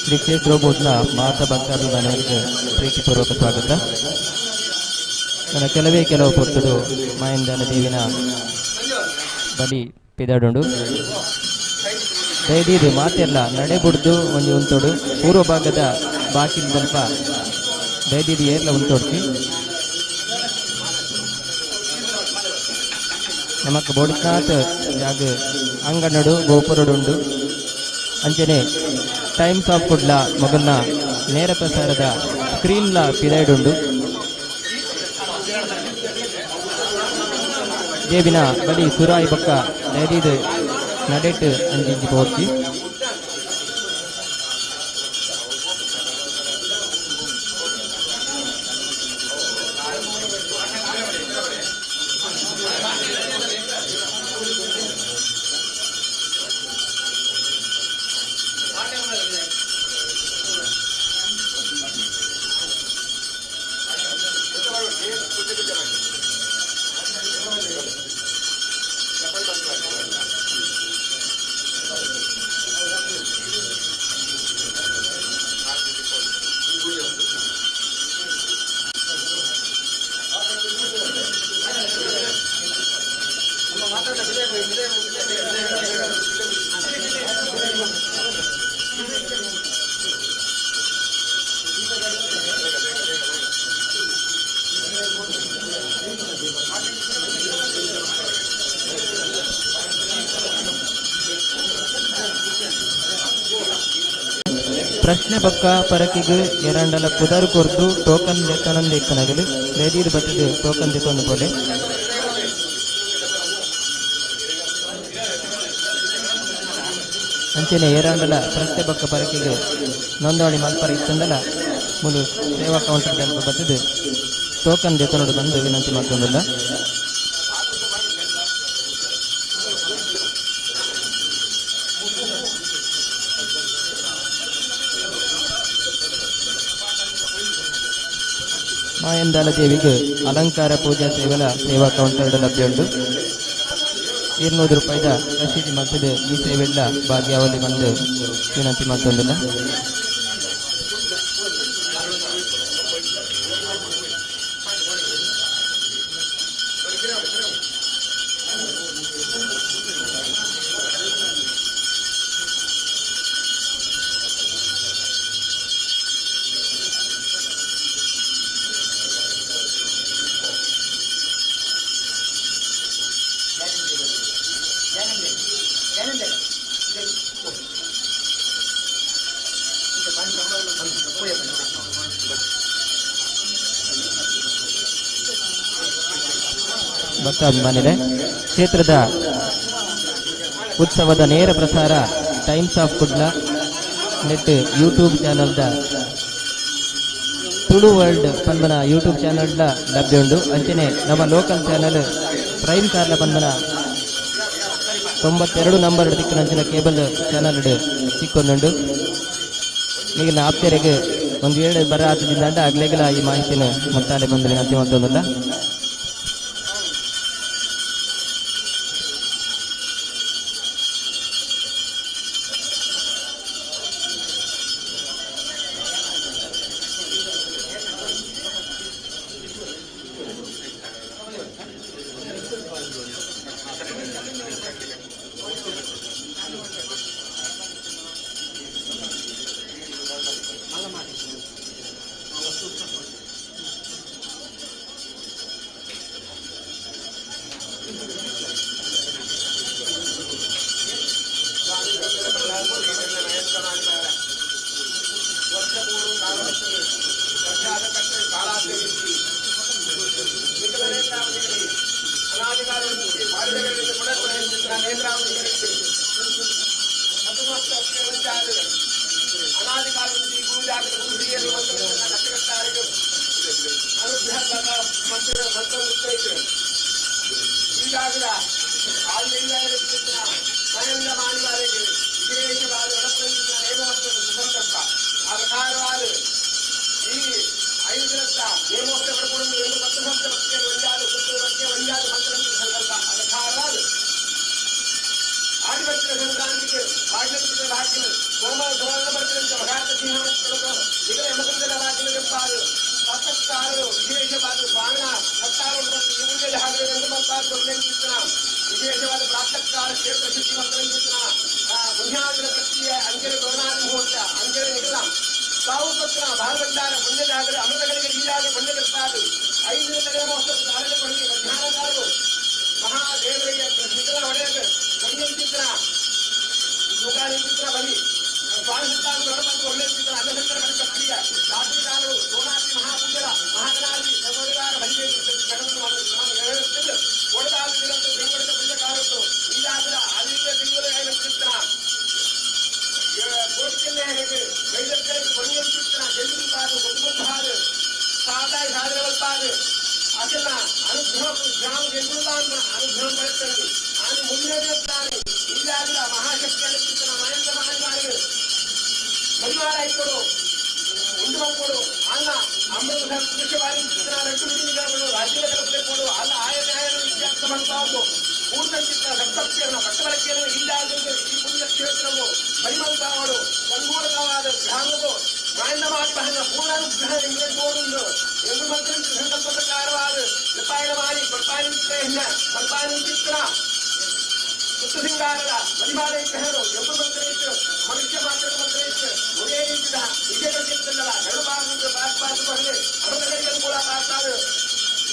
ಶ್ರೀ ಕ್ಷೇತ್ರ ಬೋಧ್ನ ಮಾತಾ ಭಕ್ತಾಭಿಮಾನಿಗಳಿಗೆ ಪ್ರೀತಿಪೂರ್ವಕ ಸ್ವಾಗತ. ನನ್ನ ಕೆಲವು ಪೊತ್ತುಡು ಮಾಯಂದಾನ ದೇವಿನ ಬಲಿ ಪಿದಾಡುಂಡು ದಯದೀದು ಮಾತೆಲ್ಲ ನಡೆಬುಡ್ದು ಒಂಜಿ ಉಂತೋಡು ಪೂರ್ವ ಭಾಗದ ಬಾಕಿಲ್ ಸ್ವಲ್ಪ ದಯದೀದು ಏರ್ಲ ಉಂತೋಡ್ತಿ ನಮಕ್ ಬೋಡಿನಾಥ್ ಜಾಗ ಅಂಗನಡು ಗೋಪುರಡುಂಡು ಅಂಚನೆ ಟೈಮ್ಸ್ ಆಫ್ ಕುಡ್ಲ ಮೊಗಲ್ನ ನೇರ ಪ್ರಸಾರದ ಸ್ಕ್ರೀನ್ಲ ಪಿದೈಡುಂಡು ಜೇಬಿನ ಬಲಿ ಸುರಾಯಿ ಬೊಕ್ಕ ದಯದೀದು ನಡೆಟ್ ಅಂಜಿಂಜಿ ಪೋರ್ಚಿ ಪ್ರಶ್ನೆ ಪಕ್ಕ ಪರಕಿಗೆ ಎರಡಲ ಪುದರ್ ಕೊರ್ದು ಟೋಕನ್ ಲೆಕ್ಕನಂದು ಎಕ್ಕನಗಲು ಲೇಡೀರ್ ಬತ್ತದು ಟೋಕನ್ ತೆಕ್ಕೊಂಡು ಬೋಲೆ ಅಂಚೆನೆ ಏರಾಂಡಲ ಪ್ರಶ್ನೆ ಪಕ್ಕ ಪರಕಿಗೆ ನೋಂದಣಿ ಮಲ್ಪರ ಇತ್ತಂದಲ ಮುಲು ಸೇವಾ ಕೌಂಟರ್ ಜನಪ ಬತ್ತದು ಟೋಕನ್ ತೆಕ್ಕೊಂಡು ಬಂದು ವಿನಂತಿ ಮಾಡ್ಕೊಂಡಲ್ಲ. ಮಾಯಂದಾಲ ದೇವಿಗೆ ಅಲಂಕಾರ ಪೂಜಾ ಸೇವೆಲ ಸೇವಾ ಕೌಂಟರ್ ಲಭ್ಯ ಉಂಟು. 200 ರೂಪಾಯಿದ ರಸೀದಿ ಮತ್ತದು ಈ ಸೇವೆಲ್ಲ ಭಾಗ್ಯಾವಳಿ ಬಂದು ವಿನಂತಿ ಮತ್ತೊಂದಿಲ್ಲ. ಭಕ್ತಾಭಿಮಾನಿಗಳೇ, ಕ್ಷೇತ್ರದ ಉತ್ಸವದ ನೇರ ಪ್ರಸಾರ Times of Kudla net YouTube ಚಾನಲ್ದ ತುಳು ವರ್ಲ್ಡ್ ಪನ್ಮನ ಯೂಟ್ಯೂಬ್ ಚಾನಲ್ದ ಲಭ್ಯ ಉಂಡು. ಅಂಚನೆ ನಮ್ಮ ಲೋಕಲ್ ಚಾನಲ್ ಪ್ರೈಮ್ ಕಾರ್ಲ ಪನ್ಮನ 92 ನಂಬರ್ ದಿಕ್ಕಿನಂಚಿನ ಕೇಬಲ್ ಚಾನಲ್ ಸಿಕ್ಕೊಂದುಂಡು. ಈಗಿನ ಆಪ್ತರಿಗೆ ಒಂದು ವೇಳೆ ಬರ ಆತದಿಂದ ಆಗ್ಲೇಗಲ ಈ ಮಾಹಿತಿನ ಮುಟ್ಟಾಲೆ ಬಂದು ವಿನಂತಿ ಮಾಡ್ತೊಂದಿಲ್ಲ. అనాది కాలం నుంచి గురు జాగ్రత్త గురు హిరియలు మంత్రం నచ్చగట్టారు అనుగ్రహ మంత్రం గుర్తు ಈಗಾಗಲ ಆಲ್ಮೀಗ ಮನೆಯಿಂದ ಮಾನವರಿಗೆ ವಿಶೇಷವಾದ ಒಳಪಡಿಸಿದ ನೇಮೋತ್ಸವ ಸುಸಂದರ್ಭ ಆ ಪ್ರಕಾರವಾದ ಈ 5 ದಿನದ ನೇಮೋತ್ಸವ ಪಡ್ಕೊಂಡು 2 10 ವರ್ಷಕ್ಕೆ ಒಂದಾದ ಪುತ್ರಕ್ಕೆ ಒಂದಾದ ಮಂತ್ರ ಸಂಕಲ್ಪ ಆ ಪ್ರಕಾರವಾದ ಆದಿಪತ್ಯ ಸಂಕ್ರಾಂತಿಗೆ ಪಾಠಕ್ಕೆ ಹಾಕಿನ ಸೋಮವಾರ ಬರ್ತಿದ್ದ ಮಹಾತ ಸಿಂಹಾಸನಗಳು ಈಗ ಯಮಕಂದರ ರಾಜ್ಯದ ಎಂಬಾರು ಸತ್ತಕ್ಕಾರರು ವಿಶೇಷವಾದ ಸ್ವಾಮಿನ ಸತ್ತಾರು ಮುಂದೆ ಹಾಗೆ ವಿಶೇಷವಾದ ಪ್ರಾತಃಕಾಲ ಕ್ಷೇತ್ರ ಶುದ್ಧಿ ಮಂತ್ರ ಪುಣ್ಯಾದಿನ ಪ್ರಕ್ರಿಯೆ ಅಂಜಲಿ ಗೌನಾದಿ ಮುಹೂರ್ತ ಅಂಜಲಿ ನಿಗಲ ಸಾವು ಪತ್ರ ಬಾಲಭಂಡಾರ ಪುಣ್ಯದಾಗಲಿ ಅಮೃತಗಳಿಗೆ ಈಡಾಗಿ ಪುಣ್ಯಕರ್ತಾದು 5 ದಿನಗಳ ಮಹೋತ್ಸವ ಧಾರಣೆ ಕೊಡಲಿ ಮಧ್ಯಾಹ್ನಗಾರರು ಮಹಾದೇವರಿಗೆ ನಿಖಲ ಒಡೆಯದ ಪುಣ್ಯಚಿತ್ರ ಮುಖಾನಿಚಿತ್ರ ಬಲಿ ಸ್ವಾಮಿ ಸಿದ್ಧಾಂತ ಗಣಪತಿ ಒಳ್ಳೆಯ ಚಿತ್ರ ಅನ್ನಸಂತರ ಬಲಿ ಪ್ರಕ್ರಿಯೆ ರಾತ್ರಿ ಕಾಲರು ಸೋನಾದಿ ಮಹಾಪೂಜರ ಮಹಾಗಣಾದಿ ಸರ್ವರಿಗಾರ ಬಲಿಗೆ ಹೇಳುತ್ತಿದ್ದು ಒಡೆದಾದ ಬೆಂಗಳೂರಿನ ಪುಣ್ಯಕಾರರು ಈಗಾಗಲ ಆದಿತ್ಯ ತಿಂಗಳು ಚಿತ್ರ ಕೋಟಿಕೆನ್ನೇ ಹೇಗೆ ವೈದ್ಯರಿಗೆ ಪುಣ್ಯ ಚಿತ್ರ ಗೆಲ್ಲುತ್ತಾರು ಒಬ್ಬೊಬ್ಬಾರು ಸಾದಾಯ ಸಾಧನವಲ್ಪಾರು ಅದನ್ನ ಅನುಗ್ರಹ ಗ್ರಾಮ ಗೆಲ್ಲುತ್ತಾನ ಅನುಗ್ರಹ ಪಡೆಯುತ್ತಾರೆ ನಾನು ಮುನ್ನಡೆಯುತ್ತಾನೆ ಈಗಾಗಲ ಮಹಾಶಕ್ತಿಯ ಚಿತ್ರ ಮಹೇಂದ್ರ ಮಹಾಮಾರಿಗೆ ಮರಿಮಾರಾಯ್ತರು ಉಂಡು ಮಕ್ಕಳು ಅನ್ನ ಅಮೃತ ದೃಶ್ಯವಾಗಿ ಚಿತ್ರ 2 ನುಡಿಗಳು ರಾಜ್ಯದ ಕಲ್ಪನೆ ಅಲ್ಲ ಆಯ ನ್ಯಾಯ ವಿದ್ಯಾರ್ಥಿ ಮಾಡ್ತಾವು ಪೂರ್ಣ ಚಿತ್ರ ಸಪ್ತಕ್ಷರಣ ಪಟ್ಟಬಳಕೆಯನ್ನು ಈಡಾಗಲು ಈ ಪುಣ್ಯ ಕ್ಷೇತ್ರವು ಪರಿಮಂತಾವಡು ಸಂಪೂರ್ಣವಾದ ಗ್ರಾಮವು ಮಾಂಡಮಾದಿ ಬಹಳ ಪೂರ್ಣಾನುಗ್ರಹ ಎಂಬುದು ಎಂದು ಮಂತ್ರ ಸಂಕಲ್ಪ ಪ್ರಕಾರವಾದ ಕೃಪಾಯಣ ಮಾಡಿ ಕಲ್ಪಾಯನ ಚಿತ್ರ ಸುತ್ತಸಿಂಗಾರದ ಪರಿಮಾಣ ಇಟ್ಟು ಎಂಬು ಮಂತ್ರ ಇಟ್ಟು ಮನುಷ್ಯ ಮಾತ್ರ ಮಂತ್ರ ಇಟ್ಟು ಒರೇ ರೀತಿಯ ವಿಜಯ ಚಿತ್ರಗಳ ನಡುಬಾರ್ದು ಬಾರ್ಬಾರ್ದು ಬರಲಿ ಅಮೃತಗಳಿಗೆ ಕೂಡ ಬಾರ್ಬಾರ್ದು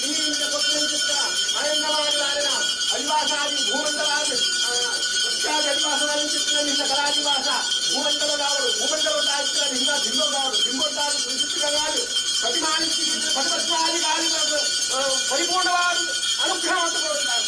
ಇಲ್ಲಿಂದ ಕೊಟ್ಟಿನ ಚಿತ್ರ ಮಹೇಂದ್ರಮಾನ ಅಧಿವಾಸಾದಿ ಭೂಮಂಡಲಾದ ಮುಖ್ಯಾದಿ ಅಧಿವಾಸವಾದ ಚಿತ್ರದಿಂದ ಕಲಾದಿವಾಸ ಭೂಮಂಡಲಗಾವಡು ಭೂಮಂಡಲೋಟಾಚಿತ್ರ ದಿಂಬೋಗಾವಡು ದಿಂಬೋಟಾದ ಸುಚಿತ್ರಗಾಲು ಪ್ರತಿಮಾನಿಸಿ ಪಟಪತ್ವಾದಿ ಗಾಲಿಗಳು ಪರಿಪೂರ್ಣವಾದ ಅನುಗ್ರಹವನ್ನು ಕೊಡುತ್ತಾರೆ.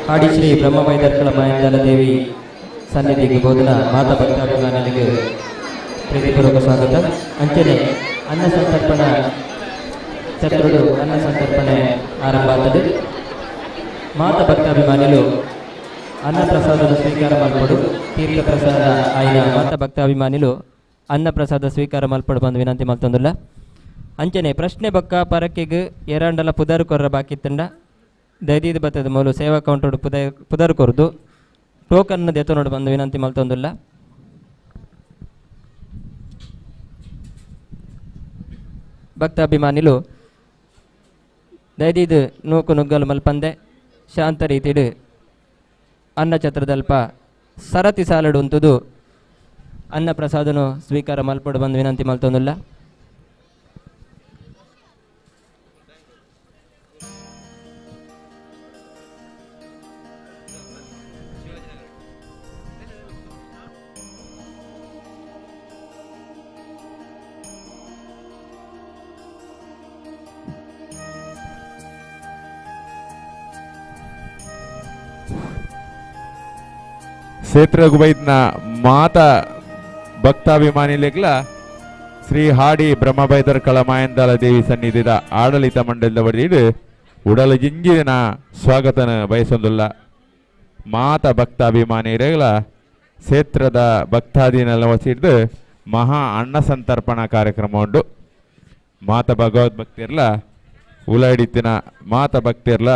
ಹಾಡಿ ಶ್ರೀ ಬ್ರಹ್ಮವೈದರ್ಕಳ ಮಾಯಂದಾಲ ದೇವಿ ಸನ್ನಿಧಿಗೆ ಬೋಧನ ಮಾತಾ ಭಕ್ತಾಭಿಮಾನಿಗಳಿಗೆ ಪ್ರೀತಿಪೂರ್ವಕ ಸ್ವಾಗತ. ಅಂಚನೆ ಅನ್ನ ಸಂತರ್ಪಣ ಚತುರ್ಡು ಅನ್ನ ಸಂತರ್ಪಣೆ ಆರಂಭ ಆಗ್ತದೆ. ಮಾತಾ ಭಕ್ತಾಭಿಮಾನಿಗಳು ಅನ್ನ ಪ್ರಸಾದದ ಸ್ವೀಕಾರ ಮಲ್ಪಡು ತೀರ್ಥ ಪ್ರಸಾದ ಆಯ್ನ ಮಾತಾ ಭಕ್ತಾಭಿಮಾನಿಗಳು ಅನ್ನ ಪ್ರಸಾದ ಸ್ವೀಕಾರ ಮಲ್ಪಡು ಬಂದು ವಿನಂತಿ ಮಲ್ತೊಂದಿಲ್ಲ. ಅಂಚನೆ ಪ್ರಶ್ನೆ ಬೊಕ್ಕ ಪರಕೆಗೆ ಎರಂಡಲ ಪುದರ್ ಕೊರ್ರ ಬಾಕಿ ತಂಡ ದೈದೀದ ಬತ್ತದ ಮೂಲ ಸೇವಾ ಕೌಂಟರ್ ಪುದರ್ ಕೊರ್ದು ಟೋಕನ್ ದೆತ್ತು ನೋಡಿ ಬಂದು ವಿನಂತಿ ಮಲ್ತೊಂದಿಲ್ಲ. ಭಕ್ತಾಭಿಮಾನಿಲು ದೈದೀದು ನೂಕು ನುಗ್ಗಲು ಮಲ್ಪಂದೆ ಶಾಂತ ರೀತಿಡು ಅನ್ನ ಛತ್ರದಲ್ಪ ಸರತಿ ಸಾಲಡು ಉಂತುದು ಅನ್ನ ಪ್ರಸಾದನು ಸ್ವೀಕಾರ ಮಲ್ಪಡು ಬಂದು ವಿನಂತಿ ಮಲ್ತೊಂದಿಲ್ಲ. ಕ್ಷೇತ್ರಕ್ಕೆ ಬೈದ್ನ ಮಾತಾ ಭಕ್ತಾಭಿಮಾನಿಲೆಗ್ಲ ಶ್ರೀ ಹಾಡಿ ಬ್ರಹ್ಮಬೈದರ್ಕಳ ಮಾಯಂದಾಲ ದೇವಿ ಸನ್ನಿಧಿದ ಆಡಳಿತ ಮಂಡಳಿದ ಬಡಿದು ಉಡಲ ಜಿಂಜಿನ ಸ್ವಾಗತನ ಬಯಸೊಂದುಲ್ಲ. ಮಾತಾ ಭಕ್ತಾಭಿಮಾನಿರೆಗ್ಲ ಕ್ಷೇತ್ರದ ಭಕ್ತಾದಿನೆಲ್ಲ ವಸಿದ್ದು ಮಹಾ ಅನ್ನ ಸಂತರ್ಪಣಾ ಕಾರ್ಯಕ್ರಮ ಉಂಟು. ಮಾತಾ ಭಗವದ್ಭಕ್ತಿರ್ಲ ಉಲಾಡಿತಿನ ಮಾತಾ ಭಕ್ತಿರ್ಲ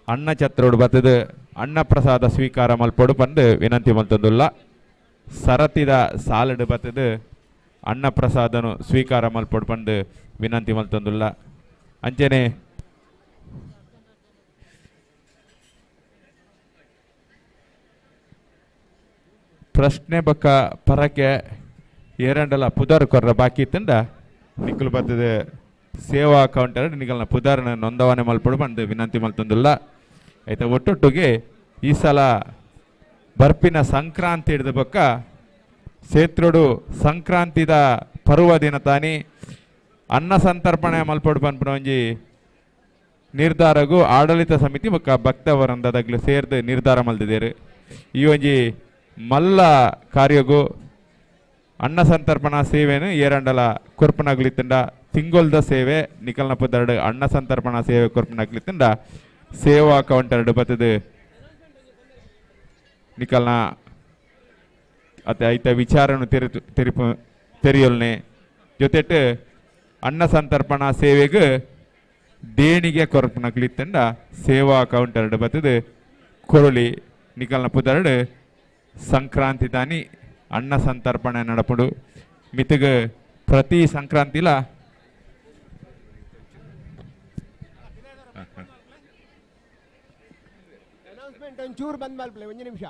ಅನ್ನ ಛತ್ರೋಡು ಬತ್ತದು ಅನ್ನ ಪ್ರಸಾದ ಸ್ವೀಕಾರ ಮಲ್ಪಡು ಬಂದು ವಿನಂತಿ ಮಲ್ತೊಂದುಲ್ಲ. ಸರತಿದ ಸಾಲಡ್ ಬತ್ತದು ಅನ್ನ ಪ್ರಸಾದನು ಸ್ವೀಕಾರ ಮಲ್ಪಡು ಬಂದು ವಿನಂತಿ ಮಲ್ತೊಂದುಲ್ಲ. ಅಂಚನೆ ಪ್ರಶ್ನೆ ಬಕ್ಕ ಪರಕ್ಕೆ ಏರಂಡಲ ಪುದರ್ ಕೊರ್ರ ಬಾಕಿ ಇತ್ತಂಡ ನಿಕ್ಕಲು ಬತ್ತದ ಸೇವಾ ಕೌಂಟರ್ ನಿಗಲ್ನ ಪುದರ್ನ ನೊಂದವನೆ ಮಲ್ಪಡು ಬಂದು ವಿನಂತಿ ಮಲ್ತೊಂದುಲ್ಲ. ಆಯ್ತಾ ಒಟ್ಟೊಟ್ಟಿಗೆ ಈ ಸಲ ಬರ್ಪಿನ ಸಂಕ್ರಾಂತಿ ಹಿಡಿದ ಬಕ್ಕ ಕ್ಷೇತ್ರಡು ಸಂಕ್ರಾಂತಿದ ಪರ್ವ ದಿನ ತಾನಿ ಅನ್ನ ಸಂತರ್ಪಣೆ ಮಲ್ಪಡು ಬಂದ್ಬಿಡ ಒಂಜಿ ನಿರ್ಧಾರಗೂ ಆಡಳಿತ ಸಮಿತಿ ಬಕ್ಕ ಭಕ್ತವರಂದದಾಗ್ಲು ಸೇರ್ದು ನಿರ್ಧಾರ ಮಲ್ದಿದ್ದೇರು. ಈ ಒಂಜಿ ಮಲ್ಲ ಕಾರ್ಯಗೂ ಅನ್ನ ಸಂತರ್ಪಣಾ ಸೇವೆನು ಏರಂಡಲ ಕೊರ್ಪನಾಗ್ಲಿತ್ತಂಡ ತಿಂಗೊಲ್ದ ಸೇವೆ ನಿಕಲ್ನ ಪುದರ್ಡ್ ಅನ್ನ ಸಂತರ್ಪಣಾ ಸೇವೆ ಕೊರ್ಪನಾಗ್ಲಿತ್ತಂಡ ಸೇವಾ ಕೌಂಟರ್ ಬತ್ತದು ನಿಕಲ್ನ ಅತ್ತೆ ಐತ ವಿಚಾರನು ತೆರಿಯೊಲ್ನೆ ಜೊತೆಟ್ ಅನ್ನ ಸಂತರ್ಪಣಾ ಸೇವೆಗೆ ದೇಣಿಗೆ ಕೊರಪನಕ್ಲಿತ್ತಂಡ ಸೇವಾ ಕೌಂಟರ್ ಬತ್ತದು ಕೊರಳಿ ನಿಕಲ್ನ ಪುದರ್ಡ್ ಸಂಕ್ರಾಂತಿ ತಾನಿ ಅನ್ನ ಸಂತರ್ಪಣೆ ನಡಪಡು ಮಿತಗ ಪ್ರತಿ ಸಂಕ್ರಾಂತಿಲ ಒಂಚೂರು ಬಂದ್ ಮಲ್ಪಲೆ ಒಂದು ನಿಮಿಷ.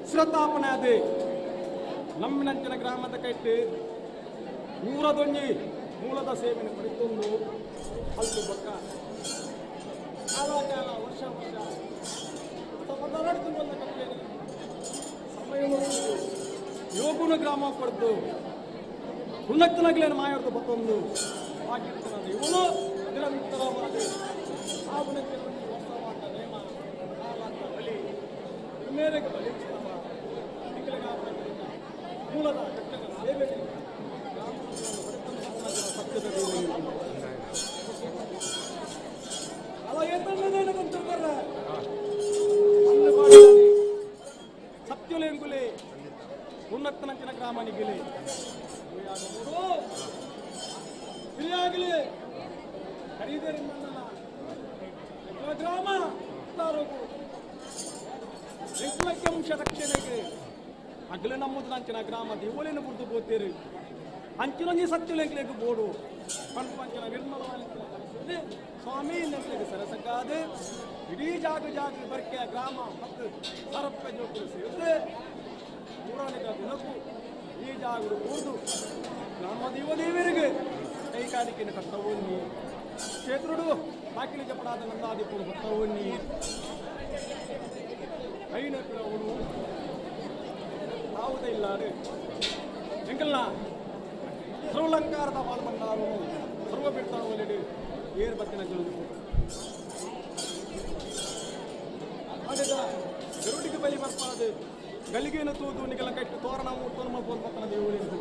ಶ್ರದ್ಧಾಪನೆ ಅದೇ ನಮ್ಮಿನಂಚಿನ ಗ್ರಾಮದ ಕೈಟ್ಟು ಊರದೊಂಜಿ ಮೂಲದ ಸೇವೆಯನ್ನು ಪಡೆದುಕೊಂಡು ಅಲ್ಲಿ ಬೊಕ್ಕ ಕಾಲ ವರ್ಷ ನಡ್ಕೊಂಡು ಬಂದ ಕಥೆಯಲ್ಲಿ ಸಮಯವನ್ನು ಯೋಗುನ ಗ್ರಾಮ ಪಡೆದು ಉನ್ನತನಗಲೇನು ಮಾಯಾಡ್ದು ಬತ್ತೊಂದು ಆಗಿರ್ತಾನೆ ಇವನು ನಿರಂತರ ಮಾಡಿ ಆವನಕ್ಕೆ ಹೊಸವಾದ ನೇಮ ಕಾಲಾಂತ ಬಲಿ ಮೇರೆಗೆ ಬಲಿ ಮೂಲದ ಕಟ್ಟಡ ಸೇವೆ ಸತ್ಯದ ಅಲ್ಲ ಏತನ್ನೇನು ಬಂತಿರ್ತಾರ ಸತ್ಯುಲೆಂಗುಲೆ ಉನ್ನತನಂಚಿನ ಗ್ರಾಮ ನಿಗಿಲೆ ಆಗಲಿ ಖರೀದರಿಂದ ಗ್ರಾಮ ಅಂಶ ರಕ್ಷಣೆಗೆ ಅಗಲ ನಮ್ಮದು ಅಂಚಿನ ಗ್ರಾಮ ದೇವಳಿನ ಬುಡ್ದು ಬೋತೀರಿ ಅಂಚಿನೊಂದಿ ಸತ್ಯುಲೆಂಗ್ಲೆಗೆ ಬೋಡು ಪಂಚನ ನಿರ್ಮಲವಾಗಿ ಸ್ವಾಮಿ ನೆಂಟ್ಲೆಗೆ ಸರಸಕ್ಕಾದೆ ಇಡೀ ಜಾಗ ಬರ್ಕೆ ಗ್ರಾಮ ಮತ್ತು ಸರಪ್ಪ ಜೋಕರು ಸೇರಿದೆ ಪೌರಾಣಿಕ ಗುಣಕ್ಕೂ ಈ ಜಾಗರು ಕೂರ್ದು ಗ್ರಾಮ ದೇವದೇವರಿಗೆ ಕೈಗಾರಿಕೆನ ಕರ್ತವ್ಯನಿ ಕ್ಷೇತ್ರುಡು ಬಾಕಿಲಿ ಜಪಡಾದ ನಂದಾದಿಪುರು ಕರ್ತವ್ಯನಿ ಐನ ಪಿರವನು ಯಾವುದೇ ಇಲ್ಲಾರೆ ಎಂಕಲ್ನ ಸರ್ವಲಂಕಾರದ ಪಾಲ್ಬಂಡಾರು ಸರ್ವ ಬಿಡ್ತಾವಲ್ಲಿ ಏರ್ ಬತ್ತಿನ ಜೊತೆ ಆಡಿದ ಗರುಡಿಗೆ ಬಲಿ ಬರ್ಪಾದು ಗಲಿಗೆಯನ್ನು ತೂದು ನಿಗಲ ಕಟ್ಟು ತೋರಣ ಮೂರ್ತನ ಪೋಲ್ಪತ್ತನ ದೇವಳಿಂದು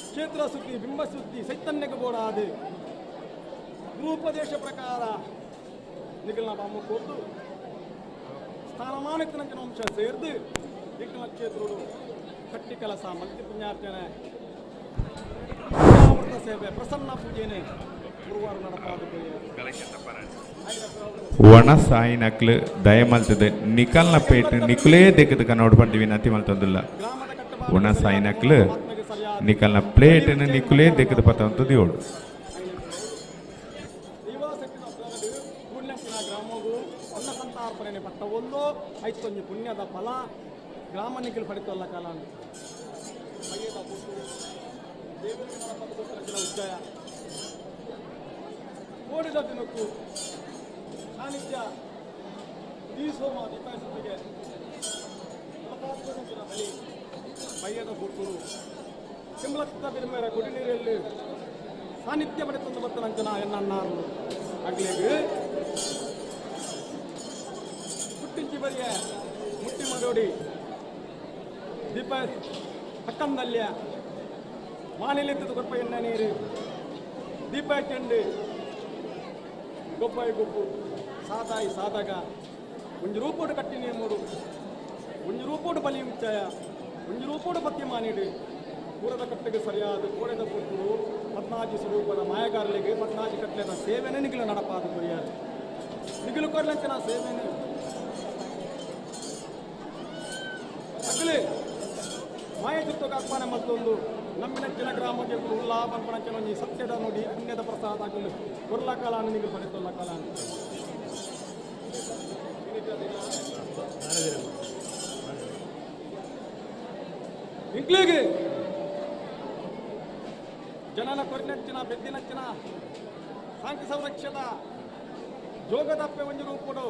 ಕ್ಷೇತ್ರ ಸುದ್ದಿ ಬಿಂಬ ಸುದ್ದಿ ಚೈತನ್ಯಕ್ಕೆ ಬೋಡಾದು ಗುರುಪದೇಶ ಪ್ರಕಾರ ನಿಗಲ್ನ ಬಾಮ ಕೊಟ್ಟು ಸ್ಥಾನಮಾನಕ್ಕೆ ಅಂಶ ಸೇರಿದು ನಿಗಲ ಕ್ಷೇತ್ರಗಳು ಕಟ್ಟಿ ಕೆಲಸ ಮಲ್ತಿ ಪುಣ್ಯಾರ್ಚನೆ ಸೇವೆ ಪ್ರಸನ್ನ ಪೂಜೆನೆ ಗುರುವಾರ ನಡಪಾದು ಒಣ ಸಾಯಿನಕ್ಲು ದಯಮಲ್ತದೆ ನಿಕಲ್ನ ಪೇಟ್ ನಿಕುಲೇ ದೆಕ್ಕದ ನೋಡ್ಬಂಡಿ ವಿನಂತಿ ಮಲ್ತಂದುಲ್ಲ ಒಣ ಸಾಯಿನಕ್ಲು ನಿಕಲ್ನ ಪ್ಲೇಟ್ ನಿಕ್ಕುಲೇ ದೆಕ್ಕದ ಪತ್ತಂತ ದಿಯೋಡು ಗ್ರಾಮಗೂ ಅನ್ನ ಸಂತಾರ್ಪಣೆ ಪಟ್ಟ ಒಂದು ಐತೊಂದು ಪುಣ್ಯದ ಫಲ ಗ್ರಾಮ ನಿಖಿಲ್ ಪಡಿತಲ್ಲ ಕಾಲ ಉಜ್ಜಯ ಓಡಿದ ದಿನಕ್ಕೂ ಸಾನ್ನಿಧ್ಯ ಈ ಸೋಮ ದೀಪಾಸತಿಗೆ ಬಳಿ ಬಯ್ಯದ ಹುಟ್ಟೂರು ಸಿಂಹಲತ್ತ ಬಿರುಮೇರ ಕುಡಿ ನೀರಲ್ಲಿ ಸಾನ್ನಿಧ್ಯ ಪಡೆತಂದು ಬರ್ತನಂಚನ ಎನ್ನಣ್ಣಾರು ಆಗ್ಲಿಗೆ ಹುಟ್ಟಿಂಚಿ ಬರಿಯ ಮುಟ್ಟಿ ಮಡೋಡಿ ದೀಪ ಪಕ್ಕಂದಲ್ಯ ಮಾನಿಲೆತ್ತದ ಗೊಪ್ಪ ಎಣ್ಣೆ ನೀರು ದೀಪ ಕೆಂಡು ಗೊಪ್ಪಾಯಿ ಗೊಪ್ಪು ಸಾದಾಯಿ ಸಾದಾಗ ಒಂದು ರೂಪೋಡು ಕಟ್ಟಿ ನೇಮೋಡು ಒಂದು ರೂಪೋಡು ಬಲಿ ಮುಚ್ಚಾಯ ಒಂದು ರೂಪೋಡು ಪತ್ಯ ಮಾನಿಡು ಪೂರದ ಕಟ್ಟೆಗೆ ಸರಿಯಾದ ಕೋಡೆದ ಪುಟ್ಟರು ಪದ್ನಾಜಿ ಸ್ವರೂಪದ ಮಾಯಗಾರಲಿಗೆ ಪದ್ನಾಜಿ ಕಟ್ಟಲೆದ ಸೇವೆನೇ ನಿಗಿಲು ನಡಪಾದ ಕೊರಿಯಾರು ನಿಗಿಲು ಕೊರ್ಲಂಚನ ಸೇವೆನೇ ಅಗಲಿ ಮಾಯ ಜೊತೆಗೆ ಅಪ್ಪನೆ ಮತ್ತೊಂದು ನಮ್ಮಿನಂಚಿನ ಗ್ರಾಮಕ್ಕೆ ಉಲ್ಲಾ ಪಂಪಣಂಚನ ಈ ಸತ್ಯದ ನೋಡಿ ಅನ್ಯದ ಪ್ರಸಾದ ಆಗಲು ಕೊರ್ಲ ಕಾಲ ನಿಗಿಲು ಪಡೆತಲ್ಲ ಕಾಲ ಇಂಕ್ಲಿಗೆ ಜನನ ಕೊರಿನಂಚಿನ ಬೆದ್ದಿನಂಚಿನ ಸಾಂಖ್ಯ ಸಂರಕ್ಷದ ಜೋಗದಪ್ಪೆ ಒಂದು ರೂಪಡು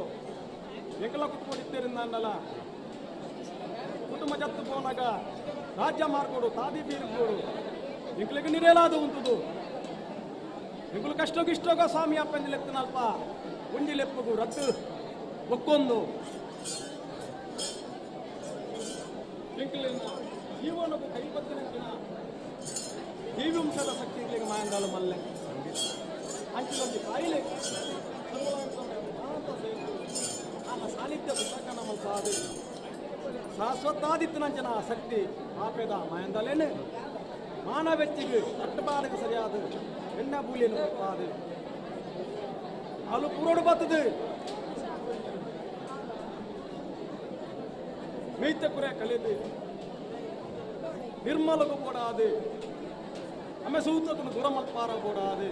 ಎಂಕಲ ಕುತ್ಕೊಂಡಿದ್ದೇರಿಂದ ಅನ್ನಲ್ಲ ಕುಟುಂಬ ಜತ್ತು ಪೋನಾಗ ರಾಜ್ಯ ಮಾರ್ಗೋಡು ತಾದಿ ಬೀರ್ಗೋಡು ಇಂಕ್ಲಿಗೆ ನಿರೇಲಾದ ಉಂಟುದು ಇಂಕ್ಲು ಕಷ್ಟೋಗಿಷ್ಟೋಗ ಸ್ವಾಮಿ ಅಪ್ಪಂದಿಲೆತ್ತನಲ್ಪ ಒಂದಿಲೆಪ್ಪಗು ರದ್ದು ಒಕ್ಕೊಂದು ಇಂಕ್ಲಿನ ಜೀವನಕ್ಕೂ ಕೈಬತ್ತಿನಂಚಿನ ಜೀವಂಶದ ಶಕ್ತಿಗಳಿಗೆ ಮಾಯಂದಾಲು ಮಲ್ಲೆ ಅಂಚಿಲೊಂದು ಕಾಯಿಲೆ ನನ್ನ ಸಾನ್ನಿಧ್ಯ ಪುಸ್ತಕ ನಮ್ಮ ಸಾಧು ಶಾಶ್ವತಾದಿತ್ತನಂಚನ ಶಕ್ತಿ ಆಪೇದ ಮಾಯಂದಲೇನೆ ಮಾನವೆಚ್ಚಿಗೆ ಕಟ್ಟಬಾರಗೆ ಸರಿಯಾದ ಎಣ್ಣ ಬೂಲಿಯನ್ನು ಕೊಟ್ಟಾದು ಅಲು ಪೂರೋಡು ಬರ್ತದೆ ಮೈತ ಕುರೆ ಕಲಿದು ನಿರ್ಮಲಗೂ ಕೂಡಾದು ಆಮೇಲೆ ಸೂತಕನು ದೂರ ಮಲ್ಪಾರ ಕೂಡಾದು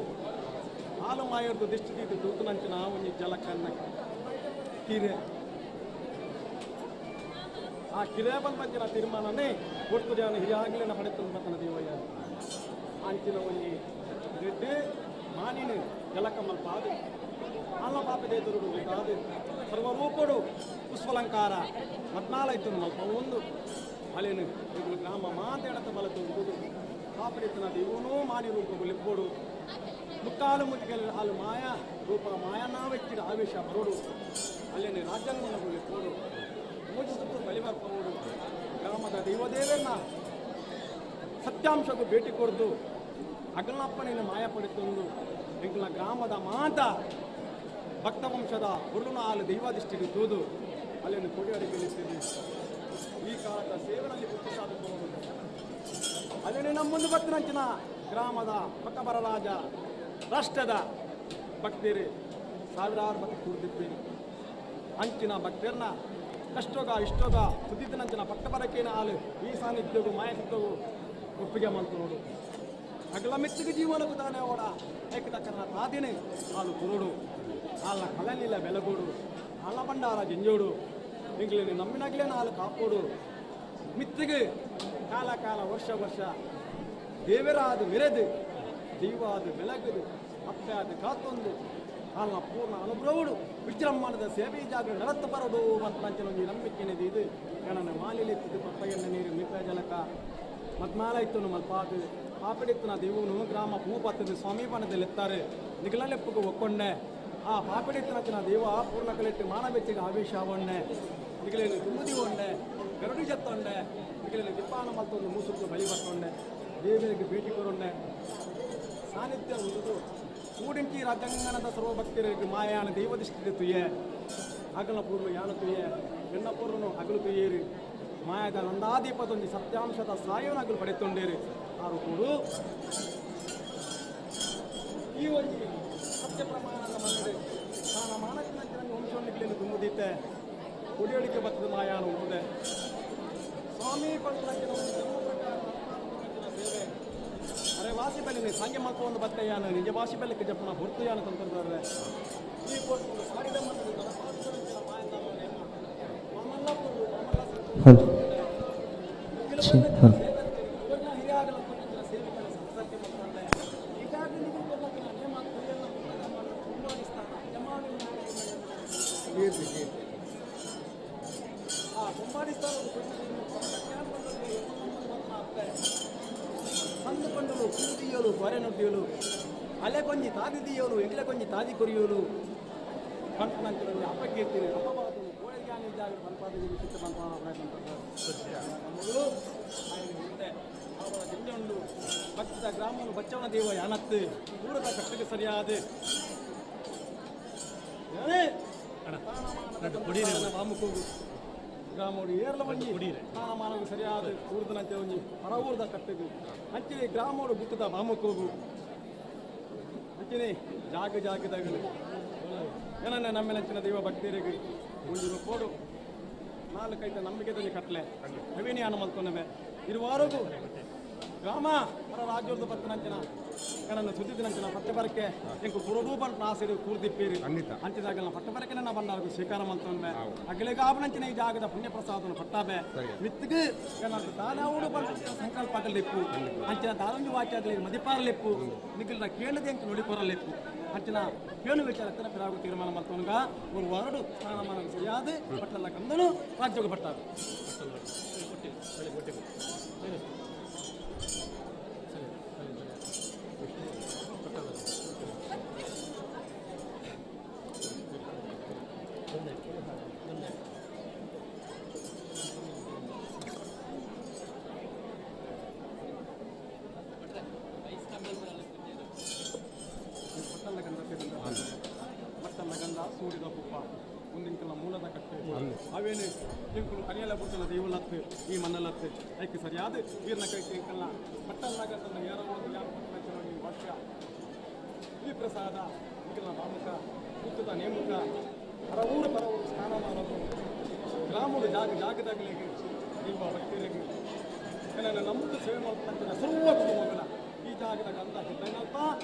ಹಾಲು ಮಾಯರ್ದು ದಿಷ್ಟಿ ತೂತನಂಚಿನ ಒಂದು ಜಲಕನ್ನ ಕಿರೆ ಆ ಕಿರೆ ಬಂದಿನ ತೀರ್ಮಾನನೇ ಒಟ್ಟು ಜನ ಹಿರಿಯಾಗಲೇ ಪಡೆತಂದು ಬರ್ತನ ದೇವಯ್ಯ ಅಂಚಿನ ಒಂದು ರೆಡ್ಡಿ ಮಾನಿನ ಜಲಕ ಮಲ್ಪಾದು ಹಾಲ ಪಾಪದೆ ದುರುಡು ಕಾದು ಸರ್ವರೂಪಡು ಪುಷ್ಪಲಂಕಾರ 14 ಮಲ್ಪ ಒಂದು ಅಲೇನು ಇದು ಗ್ರಾಮ ಮಾತಾಡತ ಬಲತು ಕಾಪಡಿತನ ಇವನು ಮಾನಿ ರೂಪಗಳು ಲಿಪ್ಪೋಡು ಮುಕ್ಕಾಲು ಮುಟ್ಟಿಗೆಲ್ಲ ಹಾಲು ಮಾಯಾ ರೂಪ ಮಾಯನಾ ವ್ಯಕ್ತಿಯ ಆವೇಶ ಬರೋಡು ಅಲ್ಲೇನೆ ರಾಜ್ಯಾಂಗವನ್ನು ಲಿಪ್ಪೋಡು ಪೂಜಿಸುತ್ತ ಬಲಿಬರ್ಪೋಡು ಗ್ರಾಮದ ದೈವದೇವರನ್ನ ಸತ್ಯಾಂಶಕ್ಕೂ ಭೇಟಿ ಕೊಡ್ದು ಅಗಲಪ್ಪನಿನ ಮಾಯ ಪಡಿತೊಂದು ಎಂಕಲ ಗ್ರಾಮದ ಮಾತ ಭಕ್ತ ವಂಶದ ಹುರುನ ಹಾಲು ದೈವಾದಿಷ್ಟಿಗೆ ತೂದು ಅಲ್ಲಿನ ಕೊಡಿ ಅಡಿಗೆ ನಿಂತಿದೆ ಈ ಕಾಲದ ಸೇವನಲ್ಲಿ ಗುರುತು ಸಾಧಿಸಬಹುದು ಅಲ್ಲೇ ನಮ್ಮ ಮುಂದೆ ಭಕ್ತನಂಚಿನ ಗ್ರಾಮದ ಪಕ್ಕಬರ ರಾಜ ರಾಷ್ಟ್ರದ ಭಕ್ತರು ಸಾವಿರಾರು ಭಕ್ತಿ ಕೂರ್ದಿದ್ದೀರಿ ಅಂಚಿನ ಭಕ್ತರನ್ನ ಕಷ್ಟೋಗ ಇಷ್ಟೋಗ ಸುದ್ದಿದ್ದನಂಚಿನ ಪಕ್ಕಬರಕೇನ ಹಾಲು ಈ ಸಾನ್ನಿಧ್ಯಗೂ ಮಾಯಸಿದ್ದಗೂ ಒಪ್ಪಿಗೆ ಮಾಡ್ತು ನೋಡು ಅಗಲ ಮೆಚ್ಚಿಗೆ ಜೀವನಕ್ಕೂ ತಾನೇ ಓಡ ಏಕದಕ್ಕನ ತಾದಿನೇ ಹಾಲು ಕುರುಡು ಹಾಲ ಕಲನಿಲ್ಲ ಬೆಲಗೋಡು ಹಾಲ ಭಂಡಾರ ಜಿಂಜೋಡು ಇಂಗ್ಲೇನು ನಮ್ಮಿನಾಗಲೇ ಹಾಲು ಕಾಪೋಡು ಮಿತ್ತಿಗೆ ಕಾಲ ಕಾಲ ವರ್ಷ ವರ್ಷ ದೇವರಾದು ಮೆರೆದು ಜೀವಾದು ಬೆಳಗದು ಅಪ್ಪೆ ಅದು ಕಾತೊಂದು ಹಾಲನ ಪೂರ್ಣ ಅನುಭವಡು ವಿಜೃಂಭಣದ ಸೇವೆ ಜಾಗ ನರತ್ತು ಬರೋದು ಅಂತ ನಂಚಿನ ನಂಬಿಕೆನಿದೆ ಇದು ನನ್ನ ಮಾಲಿಲೆತ್ತಿದ್ದು ಪಪ್ಪಯ್ಯನ ನೀರು ಮಿತ್ರ ಜಲಕ ಮತ್ಮಾಲಾಯ್ತು ಮಲ್ಪಾದು ಪಾಪಿಡಿತ್ತು ನಾ ದೇವನು ಗ್ರಾಮ ಭೂಪತ್ತದ ಸ್ವಾಮೀಪನದಲ್ಲಿ ಎತ್ತಾರೆ ನಿಗಲೆಪ್ಪಗೂ ಒಕ್ಕೊಂಡೆ ಆ ಪಾಪಿಡಿತ್ತಿನ ದೇವ ಪೂರ್ಣ ಕಲೆಟ್ಟು ಮಾನವೆಚ್ಚಿಗೆ ಆವೇಶವಣ್ಣೆ ನಿಗಲೇನು ತುಂಬುದಿ ಒಂಡೆ ಗರುಡಿ ಜತ್ತೊಂಡೆ ನಿಗಲೇನು ದಿಪ್ಪಾನ ಮತ್ತೊಂದು ಮೂಸುಕು ಬಲಿ ಬರ್ತೊಂಡೆ ದೇವರಿಗೆ ಭೇಟಿ ಕೊರೊಂಡೆ ಸಾನ್ನಿಧ್ಯ ಉಳಿದು ಕೂಡಿಂಚಿ ರಾಜಂಗನದ ಸರ್ವಭಕ್ತರಿಗೆ ಮಾಯಾನ ದೈವದಿಷ್ಟಿದೆ ತುಯ್ಯೆ ಅಗಲ ಪೂರ್ವ ಯಾನ ತುಯ್ಯೆ ಎನ್ನ ಪೂರ್ವನು ಹಗಲು ತುಯ್ಯೇರಿ ಮಾಯದ ನಂದಾದೀಪದೊಂದು ಸತ್ಯಾಂಶದ ಸಾಯವನಾಗಲು ಪಡೆತೊಂಡೇರಿ ಆರು ಕೂಡು ಈ ಒಂದು ಸತ್ಯ ಪ್ರಮಾಣದ ಮನೆಗೆ ನಾನು ಮಾನಸಿನ ವಂಶವನ್ನಿಗಲೇನು ತುಂಬುದಿತ್ತೆ ಕುಡಿಯೋಳಿಕೆ ಬರ್ತದ ಮಾಯಾನು ಉಂಟೆ ಸ್ವಾಮಿ ಪಂಚ ಅರೆ ವಾಸಿ ಬೆಲೆ ಸಂಖ್ಯೆ ಮಕ್ಕಳು ಒಂದು ಬತ್ತಯ್ಯಾನ ನಿಜ ಭಾಷೆ ಬೆಲೆಕ್ಕೆ ಜಪ್ಪನ ಹೊರ್ತಯಾನ ತಂತ್ರದಾರೆ ಈ ಕೊಟ್ಟು ಸಾರಿದ ಮತ್ತು ಸಂದುಕೊಂಡಲು ಕೂದಿಯೋಲು ಕೊರೆ ನುಡಿಯೋಲು ಅಲೆ ಕೊಂಜಿ ತಾದಿದಿಯೋಲು ಎಂಗ್ಲೆ ಕೊಂಜಿ ತಾದಿ ಕೊರಿಯೋಲು ಕಣ್ಪನಂತರಲ್ಲಿ ಅಪಕೀರ್ತಿನಿ ಅಪವಾದನು ಕೋಳಿಗಾನಿ ಜಾಗ ಬನ್ಪಾದಿಗೆ ಚಿತ್ತ ಮೊದಲು ಮುಂದೆ ಅವರ ಜಿಂಜೊಂಡು ಭಕ್ತ ಗ್ರಾಮವನ್ನು ಬಚ್ಚವನ ದೇವ ಯಾನತ್ತು ದೂರದ ಕಟ್ಟಿಗೆ ಸರಿಯಾದ ಬಾಮುಕೋಗು ಗ್ರಾಮೋಡು ಏರ್ಲ ಒಂಜಿ ಸ್ನಾನಮಾನವು ಸರಿಯಾದ ಊರ್ದನಂತೆ ಒಂಜಿ ಹೊರ ಊರ್ದ ಕಟ್ಟಿಗೆ ಅಂಚಿನಿ ಗ್ರಾಮೋಡು ಬುತ್ತದ ಬಾಮುಕೋಗು ಅಂಚಿನಿ ಜಾಗ ಜಾಗದಾಗಲು ಏನನ್ನ ನಮ್ಮೆನಂಚಿನ ದೈವ ಭಕ್ತಿಯರಿಗೆ ಒಂದು ಕೋಡು ನಾಲ್ಕೈದು ನಂಬಿಕೆ ಕಟ್ಲೆ ಅವಿನಿಯಾನ ಮಲ್ಕೊಂಡವೆ ಇರುವಾರಿಗೂ ಗ್ರಾಮ ಹೊರ ರಾಜ್ಯದ ಬರ್ತನಂಚಿನ ನನ್ನ ಸುದ್ದಿನಂಚಿನ ಪಟ್ಟೆ ಬರಕ್ಕೆ ಇಂಕು ಕುರುಡು ಬಂಟ ಆಸೆರು ಕೂರ್ದಿಪ್ಪೇರಿ ಅಂಚಿದಾಗ ಪಟ್ಟೆ ಬರಕ್ಕೆ ನನ್ನ ಬಂದಾಗ ಸ್ವೀಕಾರ ಮಂತೊಂಬೆ ಅಗಲಿಗಾಬನಂಚಿನ ಈ ಜಾಗದ ಪುಣ್ಯ ಪ್ರಸಾದನ ಪಟ್ಟಾಬೆ ಮಿತ್ತಿಗೆ ನನ್ನ ದಾನವೂಡು ಬಂಟ ಸಂಕಲ್ಪದಲ್ಲಿಪ್ಪು ಅಂಚಿನ ದಾರಂಜಿ ವಾಕ್ಯದಲ್ಲಿ ಮದಿಪಾರಲಿಪ್ಪು ನಿಖಿಲ್ನ ಕೇಳದೆ ಅಂಕ ನುಡಿಪರಲಿಪ್ಪು ಅಂಚಿನ ಕೇಳು ವಿಚಾರ ಪಿರಾಗು ತೀರ್ಮಾನ ಮಾಡ್ಕೊಂಡ ಒಂದು ವಾರಡು ಸ್ನಾನಮಾನ ಸರಿಯಾದ ಪಟ್ಟಲ್ಲ ಕಂದನು ರಾಜ್ಯೋಗ ಪಟ್ಟಾಗ ಮಟ್ಟಲ್ಲಗಂಧ ಸೂರ್ಯದ ಕುಪ್ಪ ಮುಂದಿನ ಮೂಲದ ಕಟ್ಟೆ ಅವೇನು ಇಂಕುಲು ಅರಿಯಲ ಬುಟ್ಟನ ದೇವಲತ್ತು ಈ ಮಣ್ಣಲತ್ತು ಐಕೆ ಸರಿಯಾದ ವೀರ್ನ ಕೈ ಇಂಕಲ್ಲ ಮಟ್ಟಲ್ಲಗಂಧ ಯಾರೋ ಒಂದು ವರ್ಷ ಈ ಪ್ರಸಾದ ಇಂಕಲ್ನ ಬಾಮುಖ ಹುತ್ತದ ನೇಮುಖ ಪರವೂರು ಸ್ನಾನಮಾನವು ಗ್ರಾಮದ ಜಾಗದಾಗಲಿಗೆ ನಿಮ್ಮ ಭಕ್ತಿಯರಿಗೆ ನನ್ನ ನಮ್ಮದು ಸೇವೆ ಮಾಡ್ತಕ್ಕಂಥ ಸರ್ವ ಕುಟುಂಬಗಳ ಈ ಜಾಗದ ಗಂಧ ಹಿದ್ದನಲ್ಪ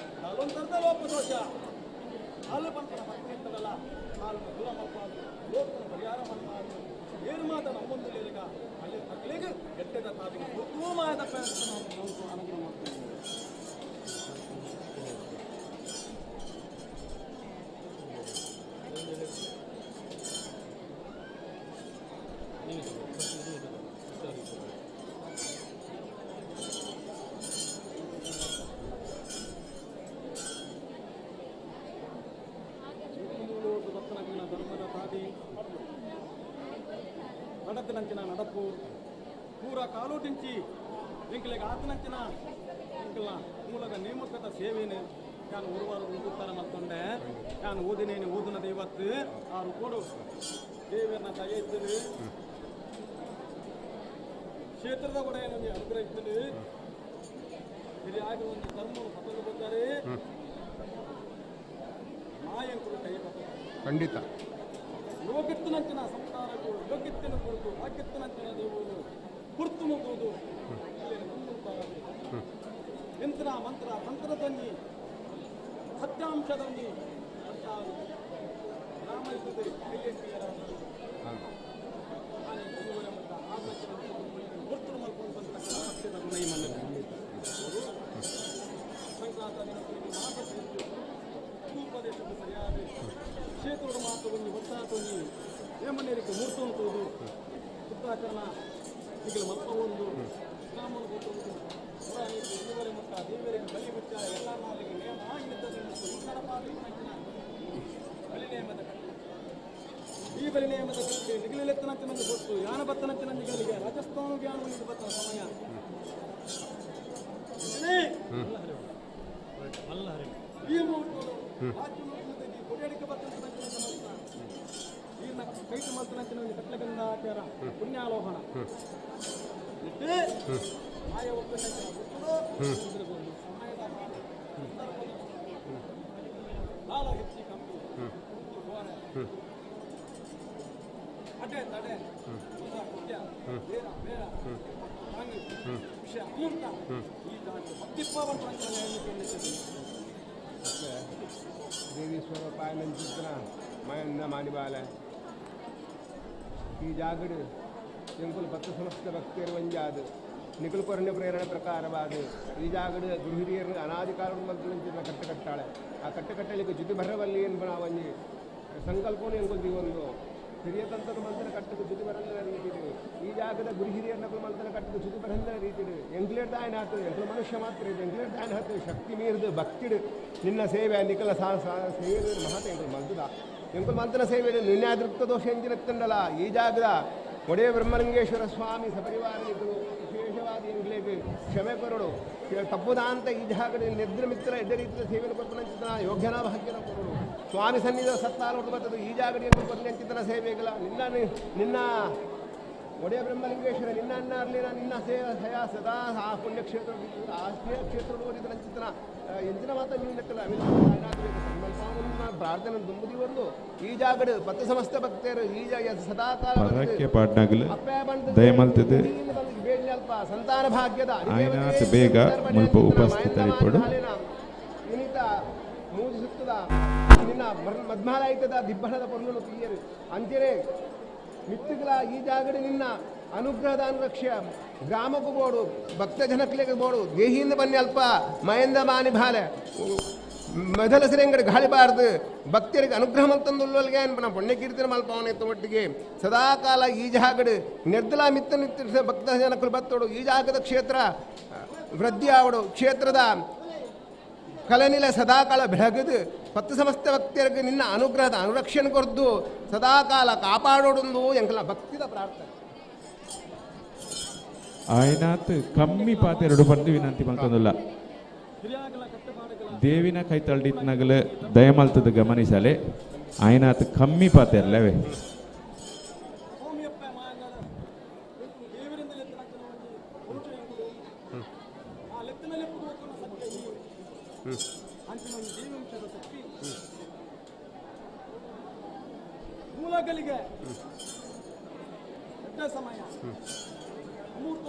ಅಲ್ಲೊಂದರ್ಧ ಲೋಪದೋಷ ಹಾಲು ಬಂತನ ಭಕ್ತಿ ಇರ್ತದಲ್ಲ ಹಾಲು ದೂರ ಮಾಡ್ಬಾರ್ದು ಲೋಕನ ಪರಿಹಾರ ಮಾಡಬಾರ್ದು ಏನು ಮಾತ ನಮ್ಮೊಂದಿಲ್ಲ ಅಲ್ಲಿ ಮಕ್ಕಳಿಗೆ ಎಟ್ಟದ ತಾವಿಗೆ ಉತ್ತಮವಾದ ಪ್ರಯತ್ನ ನಾವು ಅನುಗ್ರಹ ಮಾಡ್ತೀವಿ ಧರ್ಮದ ತಾದಿ ನಡತಿನಂಚಿನ ನಡಪು ಪೂರ ಕಾಲೋಟಿಂಚಿ ಇಂಕಲಿಗೆ ಆತನಂಚಿನ ಇಂಕಲ್ನ ಮೂಲದ ನೇಮಕದ ಸೇವೆನೆ ನಾನು ಉರುವಾರ ಉಂಟುತ್ತರ ಮತ್ತೊಂಡೆ ನಾನು ಓದಿನೇನು ಓದಿನ ದೈವತ್ತು ಆರು ಕೊಡು ದೇವರನ್ನ ದಯ ಇದ್ದಳು ಕ್ಷೇತ್ರದ ಒಡೆಯ ನಮಗೆ ಅನುಗ್ರಹ ಇದ್ದಳು ಹಿರಿಯಾಗಿ ಒಂದು ಧರ್ಮವನ್ನು ಪತಂಗ ಬಂದರೆ ನಾಯಕರು ಕೈ ಖಂಡಿತ ಯೋಗಿತ್ತಿನಂಚಿನ ಸಂಸಾರಗಳು ಯೋಗಿತ್ತಿನ ಕುರಿತು ವಾಕ್ಯತ್ತಿನಂಚಿನ ದೇವರು ಕುರ್ತು ಮುಗುವುದು ಯಂತ್ರ ಮಂತ್ರ ತಂತ್ರದಲ್ಲಿ ಸತ್ಯಾಂಶದಲ್ಲಿ ರಾಮ ಇದ್ದದೆ ಗುರುತು ಮಾಡ್ಕೊಂಡು ಬಂದ ಸತ್ಯದ ಗುಣ ಈ ಮಣ್ಣಲ್ಲಿ ಸಂಕ್ರಾಂತ ಉಪದೇಶದ ಸರಿಯಾದ ಕ್ಷೇತ್ರದ ಮಾತುವನ್ನು ಒತ್ತಾತೊಂದು ಏಮನೇರಿಕೆ ಮೂರ್ತು ಅಂತುವುದು ಶುದ್ಧಾಚರಣ ಈಗಲೂ ಮತ್ತೊಂದು ಗ್ರಾಮವನ್ನು ಕೊಟ್ಟುವುದು ಇದುವರೆ ಮತ್ತ ದೇವರಿಗೆ ಬಲಿ ಬಿಟ್ಟ ಎಲ್ಲ ನಾಲಿಗೆ ನೇಮ ಇದ್ದದೆ ಮತ್ತು ಇತರ ಬಲಿ ನೇಮದ ಈ ಬಲಿ ನೇಮದ ಕಟ್ಟೆ ನಿಗಲಿಲೆತ್ತನಂಚಿನಂದು ಕೊಟ್ಟು ಯಾನ ಬತ್ತನಂಚಿನ ನಿಗಲಿಗೆ ರಾಜಸ್ಥಾನ ಜ್ಞಾನವನ್ನು ಬತ್ತನ ಸಮಯ ಈ ಮುಹೂರ್ತಗಳು ರಾಜ್ಯ ಮುಹೂರ್ತದಲ್ಲಿ ಕೊಡಿಯಡಿಕೆ ಬತ್ತನಂಚಿನ ಈಗಿನ ಕೈಟು ಮಲ್ತನಂಚಿನ ಕಟ್ಲಗಂಧ ಆಚಾರ ಪುಣ್ಯಾಲೋಹಣ ಇಟ್ಟು ಆಯ ಒಪ್ಪಂದಿನ ಬಿಟ್ಟು ಸಮಯದ ಕಾಲ ಹೆಚ್ಚಿ ಕಮ್ಮಿ ಅಡ್ಡೆ ತಡೆ ಬೇಡ ಬೇಡ ವಿಷಯ ಅಮೂರ್ತ ಈ ಜಾಗದ ಭಕ್ತಿತ್ವ ಬಂತು ದೇವಿ ಸ್ವರೂಪಾಯನ ಚಿತ್ರ ಮಾಯನ್ನ ಮಾನಿಬಾಲ ಈ ಜಾಗಡು ಎಂಕುಲು 10 ಸಮಸ್ತ ಭಕ್ತಿಯರು ಒಂಜಾದು ನಿಖುಲ್ ಕೊರಣ್ಯ ಪ್ರೇರಣೆ ಪ್ರಕಾರವಾದ ಈ ಜಾಗಡು ಗುರು ಹಿರಿಯರು ಅನಾದಿ ಕಾಲದ ಮಂತ್ರ ಕಟ್ಟಕಟ್ಟಾಳೆ ಆ ಕಟ್ಟಕಟ್ಟಲಿಕ್ಕೆ ಜುತಿ ಬರವಲ್ಲಿ ಏನು ಒಂಜಿ ಸಂಕಲ್ಪನೂ ಎಂಕೊಲ್ದಿ ಒಂದು ಹಿರಿಯ ತಂತ್ರದ ಮಂತ್ರ ಕಟ್ಟಕ್ಕೆ ಜುತಿ ಬರಂದರ ರೀತಿಡು ಈ ಜಾಗದ ಗುರು ಹಿರಿಯರ ಮಂತ್ರ ಕಟ್ಟಕ್ಕೆ ಜುತಿ ಬರಂದರ ರೀತಿಡು ಎಂಕ್ಲೇಡ್ ದಾಯನ ಹಾಕ್ತದೆ ಎಂಕ್ಲು ಮನುಷ್ಯ ಮಾತ್ರ ಇದು ಎಂಕ್ಲೇಡ್ ದಾಯನ ಹಾಕ್ತದೆ ಶಕ್ತಿ ಮೀರಿದು ಭಕ್ತಿಡು ನಿನ್ನ ಸೇವೆ ನಿಖಲ ಸೇವೆ ಮಹತ ಎಂಕಲು ಮಲ್ತದ ಎಂಕಲು ಮಂತ್ರ ಸೇವೆ ನಿನ್ಯಾದೃಪ್ತ ದೋಷ ಎಂಜಿನತ್ತಂಡಲ್ಲ ಈ ಜಾಗದ ಒಡೆಯ ಬ್ರಹ್ಮಲಿಂಗೇಶ್ವರ ಸ್ವಾಮಿ ಸಪರಿವಾರನಿಗಳು ವಿಶೇಷವಾದ ಎಂಗ್ಲೇಗೆ ಕ್ಷಮೆ ಕೊರಡು ತಪ್ಪುದಾಂತ ಈ ಜಾಗದ ನಿದ್ರ ಮಿತ್ರ ಎಡ್ಡ ರೀತಿಯ ಸೇವೆಯನ್ನು ಕೊಡ್ತಾನಂಚಿತನ ಯೋಗ್ಯನ ಭಾಗ್ಯನ ಕೊರಡು ಸ್ವಾಮಿ ಸನ್ನಿಧ ಸತ್ತಾಲೋಟ ಬರ್ತದೆ ಈ ಜಾಗಡಿಯನ್ನು ಕೊಡ್ತಾನಂಚಿತನ ಸೇವೆಗಳ ನಿನ್ನ ಒಡೆಯ ಬ್ರಹ್ಮಲಿಂಗೇಶ್ವರ ನಿನ್ನ ಅನ್ನ ಅರ್ಲಿನ ನಿನ್ನ ಸೇವ ಸದಾ ಆ ಪುಣ್ಯಕ್ಷೇತ್ರ ಆ ಕ್ಷೇತ್ರಗಳು ಓದಿದಂಚಿತನ ಎಂಚಿನ ಮಾತ್ರ ನೀವು ಲೆಕ್ಕಲ್ಲ ಸಂಕಲ್ಪವನ್ನು ಪ್ರಾರ್ಥನೆ ದುಂಬುದಿ ಒಂದು ಈ ಜಾಗಡು 10 ಸಮಸ್ತ ಭಕ್ತರು ಈ ಜಾಗ ಸದಾ ಕಾಲ ದಯಮಲ್ತದೆ ಬೇಡ್ನಲ್ಪ ಸಂತಾನ ಭಾಗ್ಯದ ಆಯ್ನಾತ್ ಬೇಗ ಮುಲ್ಪ ಉಪಸ್ಥಿತರಿಪಡು ಇನಿತ ಮೂಜಿಸುತ್ತದ ನಿನ್ನ ಮದ್ಮಾಲಾಯಿತದ ದಿಬ್ಬಣದ ಪೊರ್ಲನ್ನು ತೀಯರು ಅಂಚೆನೆ ಮಿತ್ತುಗಳ ಈ ಜಾಗಡೆ ನಿನ್ನ ಅನುಗ್ರಹದ ಅನುರಕ್ಷ್ಯ ಗ್ರಾಮಕ್ಕೂ ಬೋಡು ಭಕ್ತ ಜನಕ್ಲೆಗೆ ಬೋಡು ದೇಹಿಯಿಂದ ಬನ್ನಿ ಅಲ್ಪ ಮಯಂದ ಮಾನಿ ಬಾಲೆ ಮೊದಲ ಸಿರಂಗಡೆ ಗಾಳಿಬಾರ್ದು ಭಕ್ತರಿಗೆ ಅನುಗ್ರಹ ಮಲ್ತಂದುಲ್ಲಲ್ಗೆ ಅನ್ಪನ ಪುಣ್ಯಕೀರ್ತಿನ ಮಲ್ಪವನ ಒಟ್ಟಿಗೆ ಸದಾಕಾಲ ಈ ಜಾಗಡು ನಿರ್ದಲ ಮಿತ್ತ ನಿತ್ಯ ಭಕ್ತ ಜನಕ್ಕಳು ಬತ್ತೋಡು ಈ ಜಾಗದ ಕ್ಷೇತ್ರ ವೃದ್ಧಿ ಆವಡು ಕ್ಷೇತ್ರದ ಕಲನಿಲ ಸದಾಕಾಲ ಬೆಳಗದು 10 ಸಮಸ್ತ ಭಕ್ತರಿಗೆ ನಿನ್ನ ಅನುಗ್ರಹದ ಅನುರಕ್ಷಣೆ ಕೊರ್ದು ಸದಾಕಾಲ ಕಾಪಾಡೋಡೊಂದು ಎಂಕಲ ಭಕ್ತಿದ ಪ್ರಾರ್ಥನೆ ಆಯ್ನಾತ್ ಕಮ್ಮಿ ಪಾತೆರಡು ಬಂದು ವಿನಂತಿ ಮಲ್ತಂದುಲ್ಲ ದೇವಿನ ಕೈ ತಳ್ಳಿಟ್ನಾಗಲ ದಯಮಲ್ತದ ಗಮನಿಸಲೆ ಆಯ್ನಾತ್ ಕಮ್ಮಿ ಪಾತೆರ್ಲವೇ ಮೂಲಗಳಿಗೆ ಸಮಯ ಅಮೂರ್ತ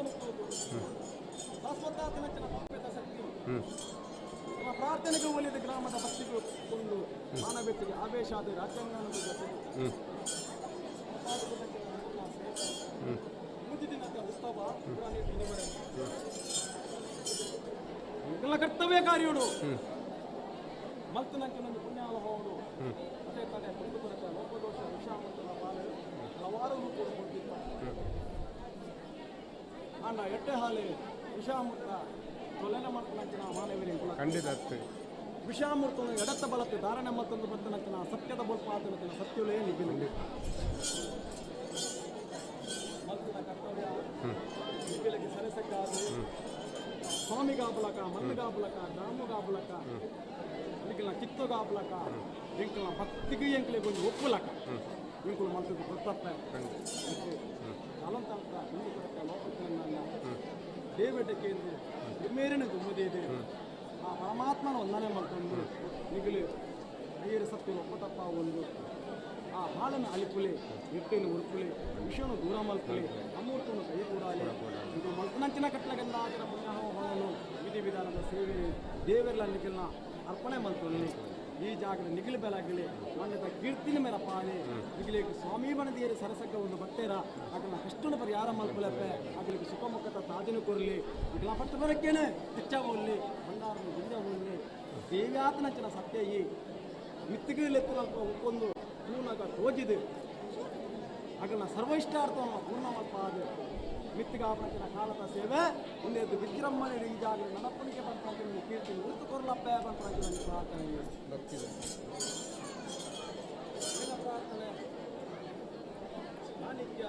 ಪ್ರಾರ್ಥನೆಗೆ ಒಲಿದ ಗ್ರಾಮದ ಭಕ್ತಿಗೂ ಒಂದು ಮಾನವತೆಗೆ ಆವೇಶ ಆದ ರಾಜ್ಯಾಂಗದ ಜೊತೆ ಉತ್ಸವ ಕರ್ತವ್ಯ ಕಾರ್ಯೋಡು ಮಲ್ತನಕ್ಕೆ ಒಂದು ಪುಣ್ಯಾಲ ಹೋಡು ಅದೇ ತಡೆ ಕುಟುಂಬದ ಲೋಪದೋಷ ವಿಷಾಮಂತನ ಪಾಲು ಹಲವಾರು ರೂಪಗಳು ಕೊಟ್ಟಿದ್ದ ಅಣ್ಣ ಎಟ್ಟೆ ಹಾಲೆ ವಿಷಾಮೂರ್ತ ತೊಲೆನ ಮಲ್ತನಂಚಿನ ಮಾನವರಿ ಖಂಡಿತ ವಿಷಾಮೂರ್ತ ಎಡತ್ತ ಬಲತ್ತು ಧಾರಣೆ ಮತ್ತೊಂದು ಬರ್ತನಂಚಿನ ಸತ್ಯದ ಬೋಲ್ಪಾತನಂಚಿನ ಸತ್ಯುಲೇ ನಿಗಿನಲ್ಲಿ ಮಲ್ತನ ಕರ್ತವ್ಯ ನಿಗಿಲಕ್ಕೆ ಸರಸಕ್ಕಾದ ಸ್ವಾಮಿಗಾಬಲಕ ಮಲ್ಲಿಗಾಬಲಕ ದಾಮುಗಾಬಲಕ ಎಂಕಲ್ನ ಕಿತ್ತುಗಾಬಲಕ ಎಂಕಲ್ನ ಭಕ್ತಿಗೆ ಎಂಕಲಿಗೆ ಒಂದು ಒಪ್ಪುಲಕ ಎಂಕಲು ಮಲ್ತದ್ದು ಗೊತ್ತಪ್ಪ ಅಲಂತಂತ್ರ ಹಿಂದೂ ಕೊರಕ ಲೋಕಗಳನ್ನ ದೇವಟಕ್ಕೆ ಎಂದು ಮೇರಿನ ಗುಮ್ಮದಿದೆ ಆ ಪರಮಾತ್ಮನ ಒಂದನೇ ಮಲ್ತಂದು ನಿಗಲು ನೀರು ಸತ್ಯ ಒಪ್ಪತಪ್ಪ ಒಂದು ಆ ಹಾಳನ್ನು ಅಲಿಪುಲೆ ಎಟ್ಟೆಯನ್ನು ಉರುಪುಲೆ ವಿಷಯನು ದೂರ ಮಲ್ಪುಲೆ ಅಮೂರ್ತನು ಕೈ ಕೂಡಾಲೆ ಇದು ಮಲ್ಪನಂಚಿನ ಕಟ್ಟಲಗೆಲ್ಲ ಅದರ ಪುಣ್ಯಹೋಮವನ್ನು ವಿಧಿ ವಿಧಾನದ ಸೇವೆ ದೇವರೆಲ್ಲ ನಿಗಲ್ನ ಅರ್ಪಣೆ ಮಲ್ಪಲ್ಲಿ ಈ ಜಾಗದ ನಿಗಿಲು ಬೆಲಾಗಲಿ ಮಣ್ಣದ ಕೀರ್ತಿನ ಮೇಲೆ ಪಾಲೆ ನಿಗಿಲಿಗೆ ಸ್ವಾಮಿ ಬಣದಿಯರು ಸರಸಕ್ಕ ಒಂದು ಭಕ್ತೇರ ಅದನ್ನ ಕಷ್ಟನ ಪರಿಹಾರ ಮಲ್ಪಲಪ್ಪೆ ಅದಕ್ಕೆ ಸುಖಮುಖತ ತಾಜನು ಕೊರಲಿ ಇದೆಲ್ಲ ಪಟ್ಟು ಬರಕ್ಕೇನೆ ಹೆಚ್ಚಾವಲ್ಲಿ ಭಂಡಾರನ ಗಿಂಜ ಹೋಗಲಿ ದೇವ್ಯಾತನಂಚಿನ ಸತ್ಯ ಈ ಮಿತ್ತಿಗೆಲೆತ್ತಿನ ಒಕ್ಕೊಂದು ಪೂರ್ಣಗ ತೋಜಿದೆ ಅದನ್ನ ಸರ್ವೈಷ್ಟಾರ್ಥವನ್ನು ಪೂರ್ಣ ಮಲ್ಪಾದು ಮಿತ್ತಿಗಾಪನಂಚಿನ ಕಾಲದ ಸೇವೆ ಒಂದೇದು ವಿಜೃಂಭಣೆ ಈ ಜಾಗ ನಡಪಣಿಗೆ ಬಂತ ಕೀರ್ತಿ ಉಳಿತು ಕೊರಲಪ್ಪ ಬಂತ ಪ್ರಾರ್ಥನೆ ಪ್ರಾರ್ಥನೆ ಮಾಣಿಕ್ಯ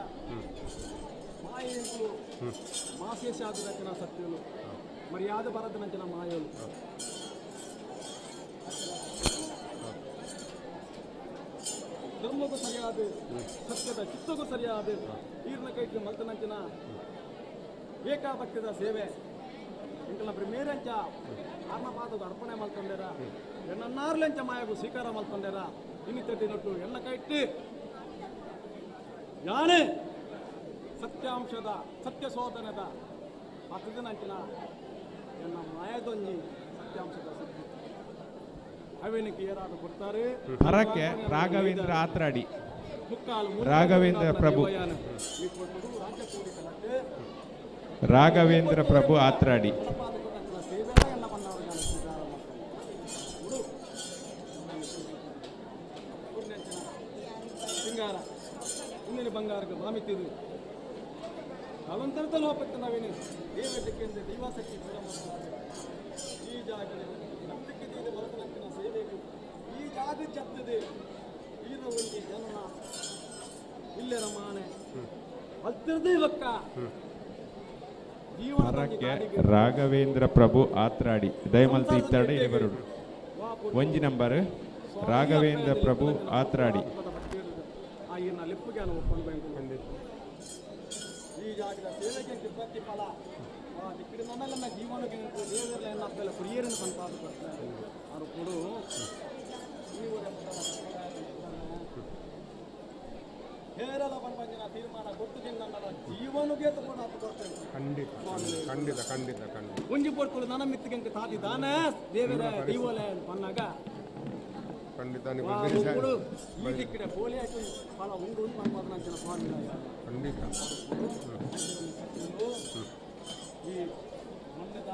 ಮಾಯೆಗಳು ಮಾಸೇಶಾದ ಸತ್ಯಗಳು ಮರ್ಯಾದೆ ಬರದ ನಂಚಿನ ಮಾಯಲು ಧರ್ಮಕ್ಕೂ ಸರಿಯಾದ ಸತ್ಯದ ಚಿತ್ತಕ್ಕೂ ಸರಿಯಾದ ಈರ್ನ ಕೈಗೆ ಮಲ್ತನಂಚಿನ ಬೇಕಾಭಕ್ತಿದ ಸೇವೆ ಇಂಕಲ್ನ ಮೇರಂಚ ಆರ್ನಪಾದದ ಅರ್ಪಣೆ ಮಲ್ಕೊಂಡೇರ ಎಣ್ಣನ್ನಾರ್ಲೆಂಚ ಮಾಯಗೂ ಸ್ವೀಕಾರ ಮಲ್ಕೊಂಡೇರ ಇನ್ನಿತಟ್ಟಿ ನೊಟ್ಟು ಎಣ್ಣ ಕೈಟ್ಟು ಯಾನೇ ಸತ್ಯಾಂಶದ ಸತ್ಯ ಶೋಧನದ ಆ ನಂಚಿನ ಎನ್ನ ಮಾಯದೊಂಜಿ ಸತ್ಯಾಂಶದ ಸುದ್ದಿ ಅವೇನಕ್ಕೆ ಏರಾದು ಕೊಡ್ತಾರೆ ಪರಕ್ಕೆ ರಾಘವೇಂದ್ರ ಆತ್ರಾಡಿ ಮುಕ್ಕಾಲು ರಾಘವೇಂದ್ರ ಪ್ರಭು ರಾಜ್ಯ ಕೂಡಿ ಕಲಕ್ಕೆ ರಾಘವೇಂದ್ರ ಪ್ರಭು ಆತ್ರಾಡಿ ಸೇವೆ ಎಲ್ಲ ಬಂದವರು ಸಿಂಗಾರ ಇನ್ನೇನು ಬಂಗಾರಕ್ಕೆ ಬಾಮಿತ್ತಿರು ಅವಂತರದಲ್ಲಿ ಹೋಗ್ಬೇಕು ನಾವೇನು ದೇವತೆಗೆ ದೈವಾಸಕ್ತಿ ದೂರ ಮಾಡ್ತಾರೆ ಈ ಜಾಗದಲ್ಲಿ ನಂಬಿಕೆ ದೇವ ಬಲತನಕ್ಕಿನ ಸೇವೆಗೆ ಈ ಜಾಗ ಚತ್ತದೆ ಈರ ಒಂದು ಜನ ಇಲ್ಲರ ಮಾನೆ ಹತ್ತಿರದೇ ಇವಕ್ಕ ಪರಕ್ಕೆ ರಾಘವೇಂದ್ರ ಪ್ರಭು ಆತ್ರಾಡಿ ದಯಮಲ್ತಿ ಇತ್ತಾಡೆ ಇವರು ಒಂಜಿ ನಂಬರ್ ರಾಘವೇಂದ್ರ ಪ್ರಭು ಆತ್ರಾಡಿ ಆಗಿನ ಲಿಪ್ಪಿಗೆ ಒಪ್ಕೊಂಡು ಈ ಜಾಗದ ಸೇವೆಗೆ ಪ್ರತಿಫಲ ದಿಕ್ಕಿನ ನನ್ನೆಲ್ಲ ಜೀವನಕ್ಕೆ ದೇವರೆಲ್ಲ ಎಲ್ಲ ಬೆಲ್ಲ ಪ್ರಿಯರನ್ನು ಸಂಪಾದ ಬರ್ತಾರೆ ಅವರು ಕೊಡು ಹೇರಲ್ಲ ಬಂದಿನ ತೀರ್ಮಾನ ಗೊತ್ತು ನನ್ನ ಜೀವನಕ್ಕೆ ತಗೊಂಡು ಕೊಡ್ತೇನೆ ಖಂಡಿತ ಖಂಡಿತ ಖಂಡಿತ ಒಂಜಿ ಪಡ್ಕೊಳ್ಳು ನನ್ನ ಮಿತ್ತಿಗೆ ತಾತಿದ್ದಾನೆ ದೇವರ ದೈವಲೆ ಪನ್ನಾಗ ಖಂಡಿತ ಈ ದಿಕ್ಕಿನ ಪೋಲಿ ಹಾಕಿ ಫಲ ಉಂಡು ನಮ್ಮ ನಂಚಿನ ಸ್ವಾಮಿ ಖಂಡಿತ ಈ ಮಣ್ಣದ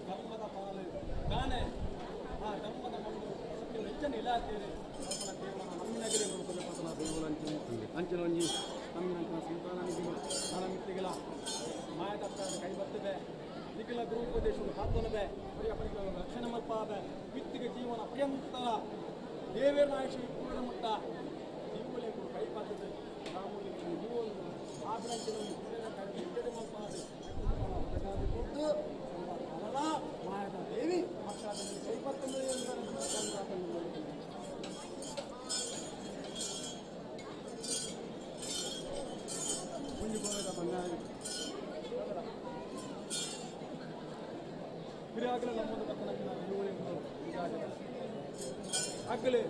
ಧರ್ಮದ ಪಾಲು ತಾನೆ ಆ ಧರ್ಮದ ಮಣ್ಣು ಹೆಚ್ಚಿನ ಇಲಾಖೆಯಲ್ಲಿ ನಮ್ಮ ದೇವರ ನಮ್ಮಿನಗರೆ ನೋಡ್ಕೊಳ್ಬೇಕು ದೇವರ ಅಂಚಿನ ಒಂಜಿ ನಮ್ಮಿನಂಚಿನ ಸಂತಾನ ನಿಧಿಗಳು ನನ್ನ ಮಿತ್ತಿಗಳ ಮಾಯದತ್ತ ಕೈ ಬರ್ತದೆ ನಿಖಿಲ ಗುರುಪದೇಶಗಳು ಹಾಕೋನದೆ ರಕ್ಷಣೆ ಮಲ್ಪಾದ ಮಿತ್ತಿಗೆ ಜೀವನ ಅತ್ಯಂತ ದೇವೇರ ಆಯುಷ ಪೂರ್ಣ ಮುಟ್ಟ ಜೀವಲೆ ಕೈ ಬರ್ತದೆ ರಾಮುಲಿ ಜೀವನ ಆಬ್ರಂಚಿನ ಮಲ್ಪಾದ ಕೊಟ್ಟು ಮಾಯದ ದೇವಿ ಮಕ್ಕಳಲ್ಲಿ ಕೈ ಬರ್ತದೆ ಮುಂಜಿ ಗೋರದ ಬಂಗಾರ ಹಿರಿಯಾಗಲೇ ನಮ್ಮದು ಬರ್ತನಕ್ಕಿನ ಆಗಲೇ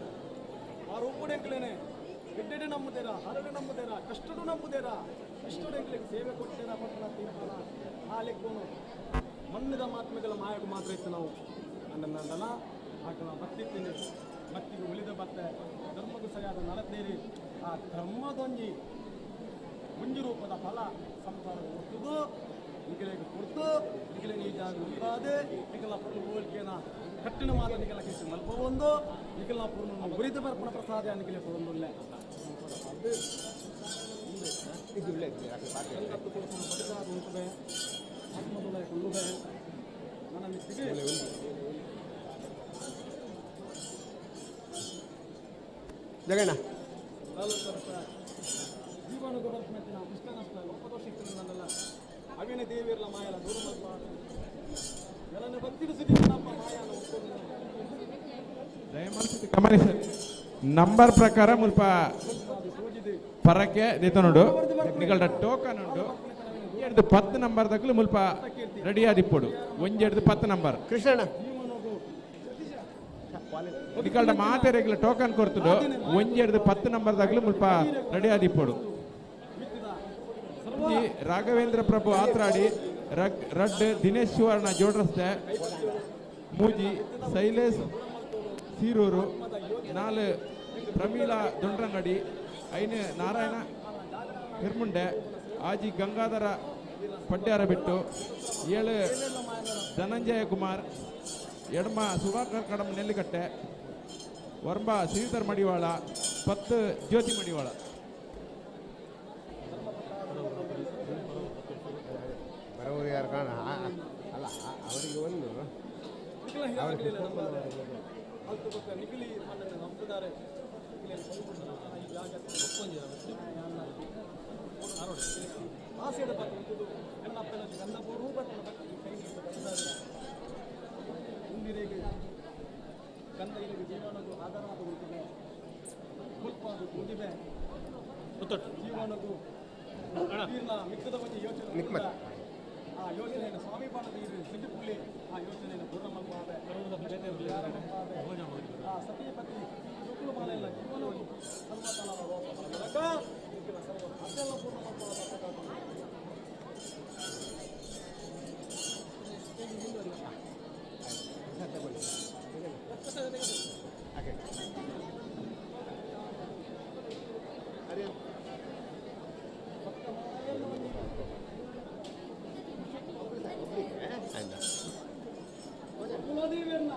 ಆ ರೂಪಡೆಂಕ್ಲೇನೆ ಗೆಡ್ಡೆ ನಂಬುದೇರ ಹರಡು ನಂಬುದೇರ ಕಷ್ಟಡು ನಂಬುದೇರ ಇಷ್ಟಡೆಂಕ್ಲಿಗೆ ಸೇವೆ ಕೊಡ್ತೇರ ಪಟ್ಟಣ ತೀರ್ಮಾನ ಆ ಲೆಕ್ಕನು ಮಣ್ಣದ ಮಾತ್ಮೆಗಳ ಮಾಯకు ಮಾತ್ರ ಇತ್ತು ನಾವು ನನ್ನಲ್ಲ ಆಗ ಬತ್ತಿದ್ದೀನಿ ಮತ್ತಿಗೆ ಉಳಿದ ಬತ್ತೆ ಧರ್ಮಕ್ಕೂ ಸರಿಯಾದ ನಡತೇರಿ ಆ ಧರ್ಮದೊಂಜಿ ಮುಂಜಿ ರೂಪದ ಫಲ ಸಂಸಾರ ಒತ್ತುದು ನಿಖಿಲೆಗೆ ಕೊಡ್ತು ನಿಖಿಲೆ ಈ ಜಾಗ ಉಂಟಾದೆ ನಿಖಿಲ ಪೂರ್ಣ ಹೋಲಿಕೆನ ಕಟ್ಟಿನ ಮಾತ ನಿಖಿಲ ಕೇಸಿ ಮಲ್ಪವೊಂದು ನಿಖಿಲ ಪೂರ್ಣ ಗುರಿತ ಬರ್ಪಣ ಪ್ರಸಾದ ನಿಖಿಲೆ ಕೊಡೊಂದುಲ್ಲ ಉಂಟುವೆ ಆತ್ಮದುಲ ಕೊಳ್ಳುವೆ ನನ್ನ ಮಿತ್ತಿಗೆ ಜಗಣ್ಣ ಜೀವನ ಗೊಬ್ಬರ ನಾವು ಇಷ್ಟ ನಷ್ಟ ಒಪ್ಪದೋ ಸಿಗ್ತೀನಿ ನನ್ನೆಲ್ಲ ಅವೇನೇ ದೇವಿರಲ್ಲ ಮಾಯಲ್ಲ ದೂರ ನನ್ನ ಭಕ್ತಿಡಿಸಿದ ನಮ್ಮ ಮಾಯನ ಒಪ್ಕೊಂಡು ದಯಮಾಡಿ ಗಮನಿಸಿ ನಂಬರ್ ಪ್ರಕಾರ ಮುಲ್ಪ ಪರಕ್ಕೆ ದೇತನುಂಡು ನಿಗಳ ಟೋಕನ್ ಉಂಡು ಎಡ್ದು 10 ನಂಬರ್ ತಕ್ಕಲು ಮುಲ್ಪ ready ಆದಿಪ್ಪುಡು ಒಂಜೆಡ್ದು 10 number Krishnanna ನಿಗಳ ಮಾತೆರೆಗ್ಲ token ಕೊರ್ತುಡು ಒಂಜೆಡ್ದು 10 number ತಕ್ಕಲು ಮುಲ್ಪ ರೆಡಿ ಆದಿಪ್ಪುಡು ರಾಘವೇಂದ್ರ ಪ್ರಭು ಆತ್ರಾಡಿ ರಡ್ ದಿನೇಶ್ ಸುವರ್ಣ ಜೋಡ್ರಸ್ತೆ ಮೂಜಿ ಶೈಲೇಶ್ ಸೀರೂರು 4 ಪ್ರಮೀಳಾ ದೊಂಡ್ರಂಗಡಿ 5 ನಾರಾಯಣ ಹಿರ್ಮುಂಡೆ ಆಜಿ ಗಂಗಾಧರ ಪಡ್ಯಾರ ಬಿಟ್ಟು 7 ಧನಂಜಯ ಕುಮಾರ್ ಎಡಮ ಸುಧಾಕರ್ ಕಡಮ ನೆಲ್ಲಿಕಟ್ಟೆ ವರ್ಮ ಶ್ರೀಧರ್ ಮಡಿವಾಳ 10 ಜ್ಯೋತಿ ಮಡಿವಾಳ ಬರೋರು ಯಾರು ಕಾಣ ಅಲ್ಲ ಅವರಿಗೆ ಒಂದು ನಿಖಿಲಿ ನನ್ನನ್ನು ನಂಬಿದ್ದಾರೆ ಆಸೆಯ ಬಗ್ಗೆ ಎನ್ನಪ್ಪನ ಗಂಧಪು ರೂಪದ ಕೈ ಮುಂದಿರೆಗೆ ಗಂಧ ಇಲ್ಲಿಗೆ ಜೀವನಗೂ ಆಧಾರವಾಗುತ್ತದೆ ಸ್ವಲ್ಪ ಅದು ಕೂದಿವೆ ಜೀವನಗೂ ಮಿಕ್ಕದ ಬಗ್ಗೆ ಯೋಚನೆ ಆ ಯೋಚನೆಯನ್ನು ಸ್ವಾಮಿ ಪಾಠದ ಸಿದ್ಧಪುಳ್ಳಿ ಆ ಯೋಚನೆಯನ್ನು ಪೂರ್ಣ ಮಾಡುವಾಗ ಆ ಸತಿಪತಿ ಶುಕ್ಲ ಮಾಲೆಲ್ಲ ಜೀವನವು ಸರ್ವತನದ ಮೂಲಕ ಅದೆಲ್ಲ ಪೂರ್ಣ ಮಾಡುವಾಗ ಮದುವೆಯನ್ನ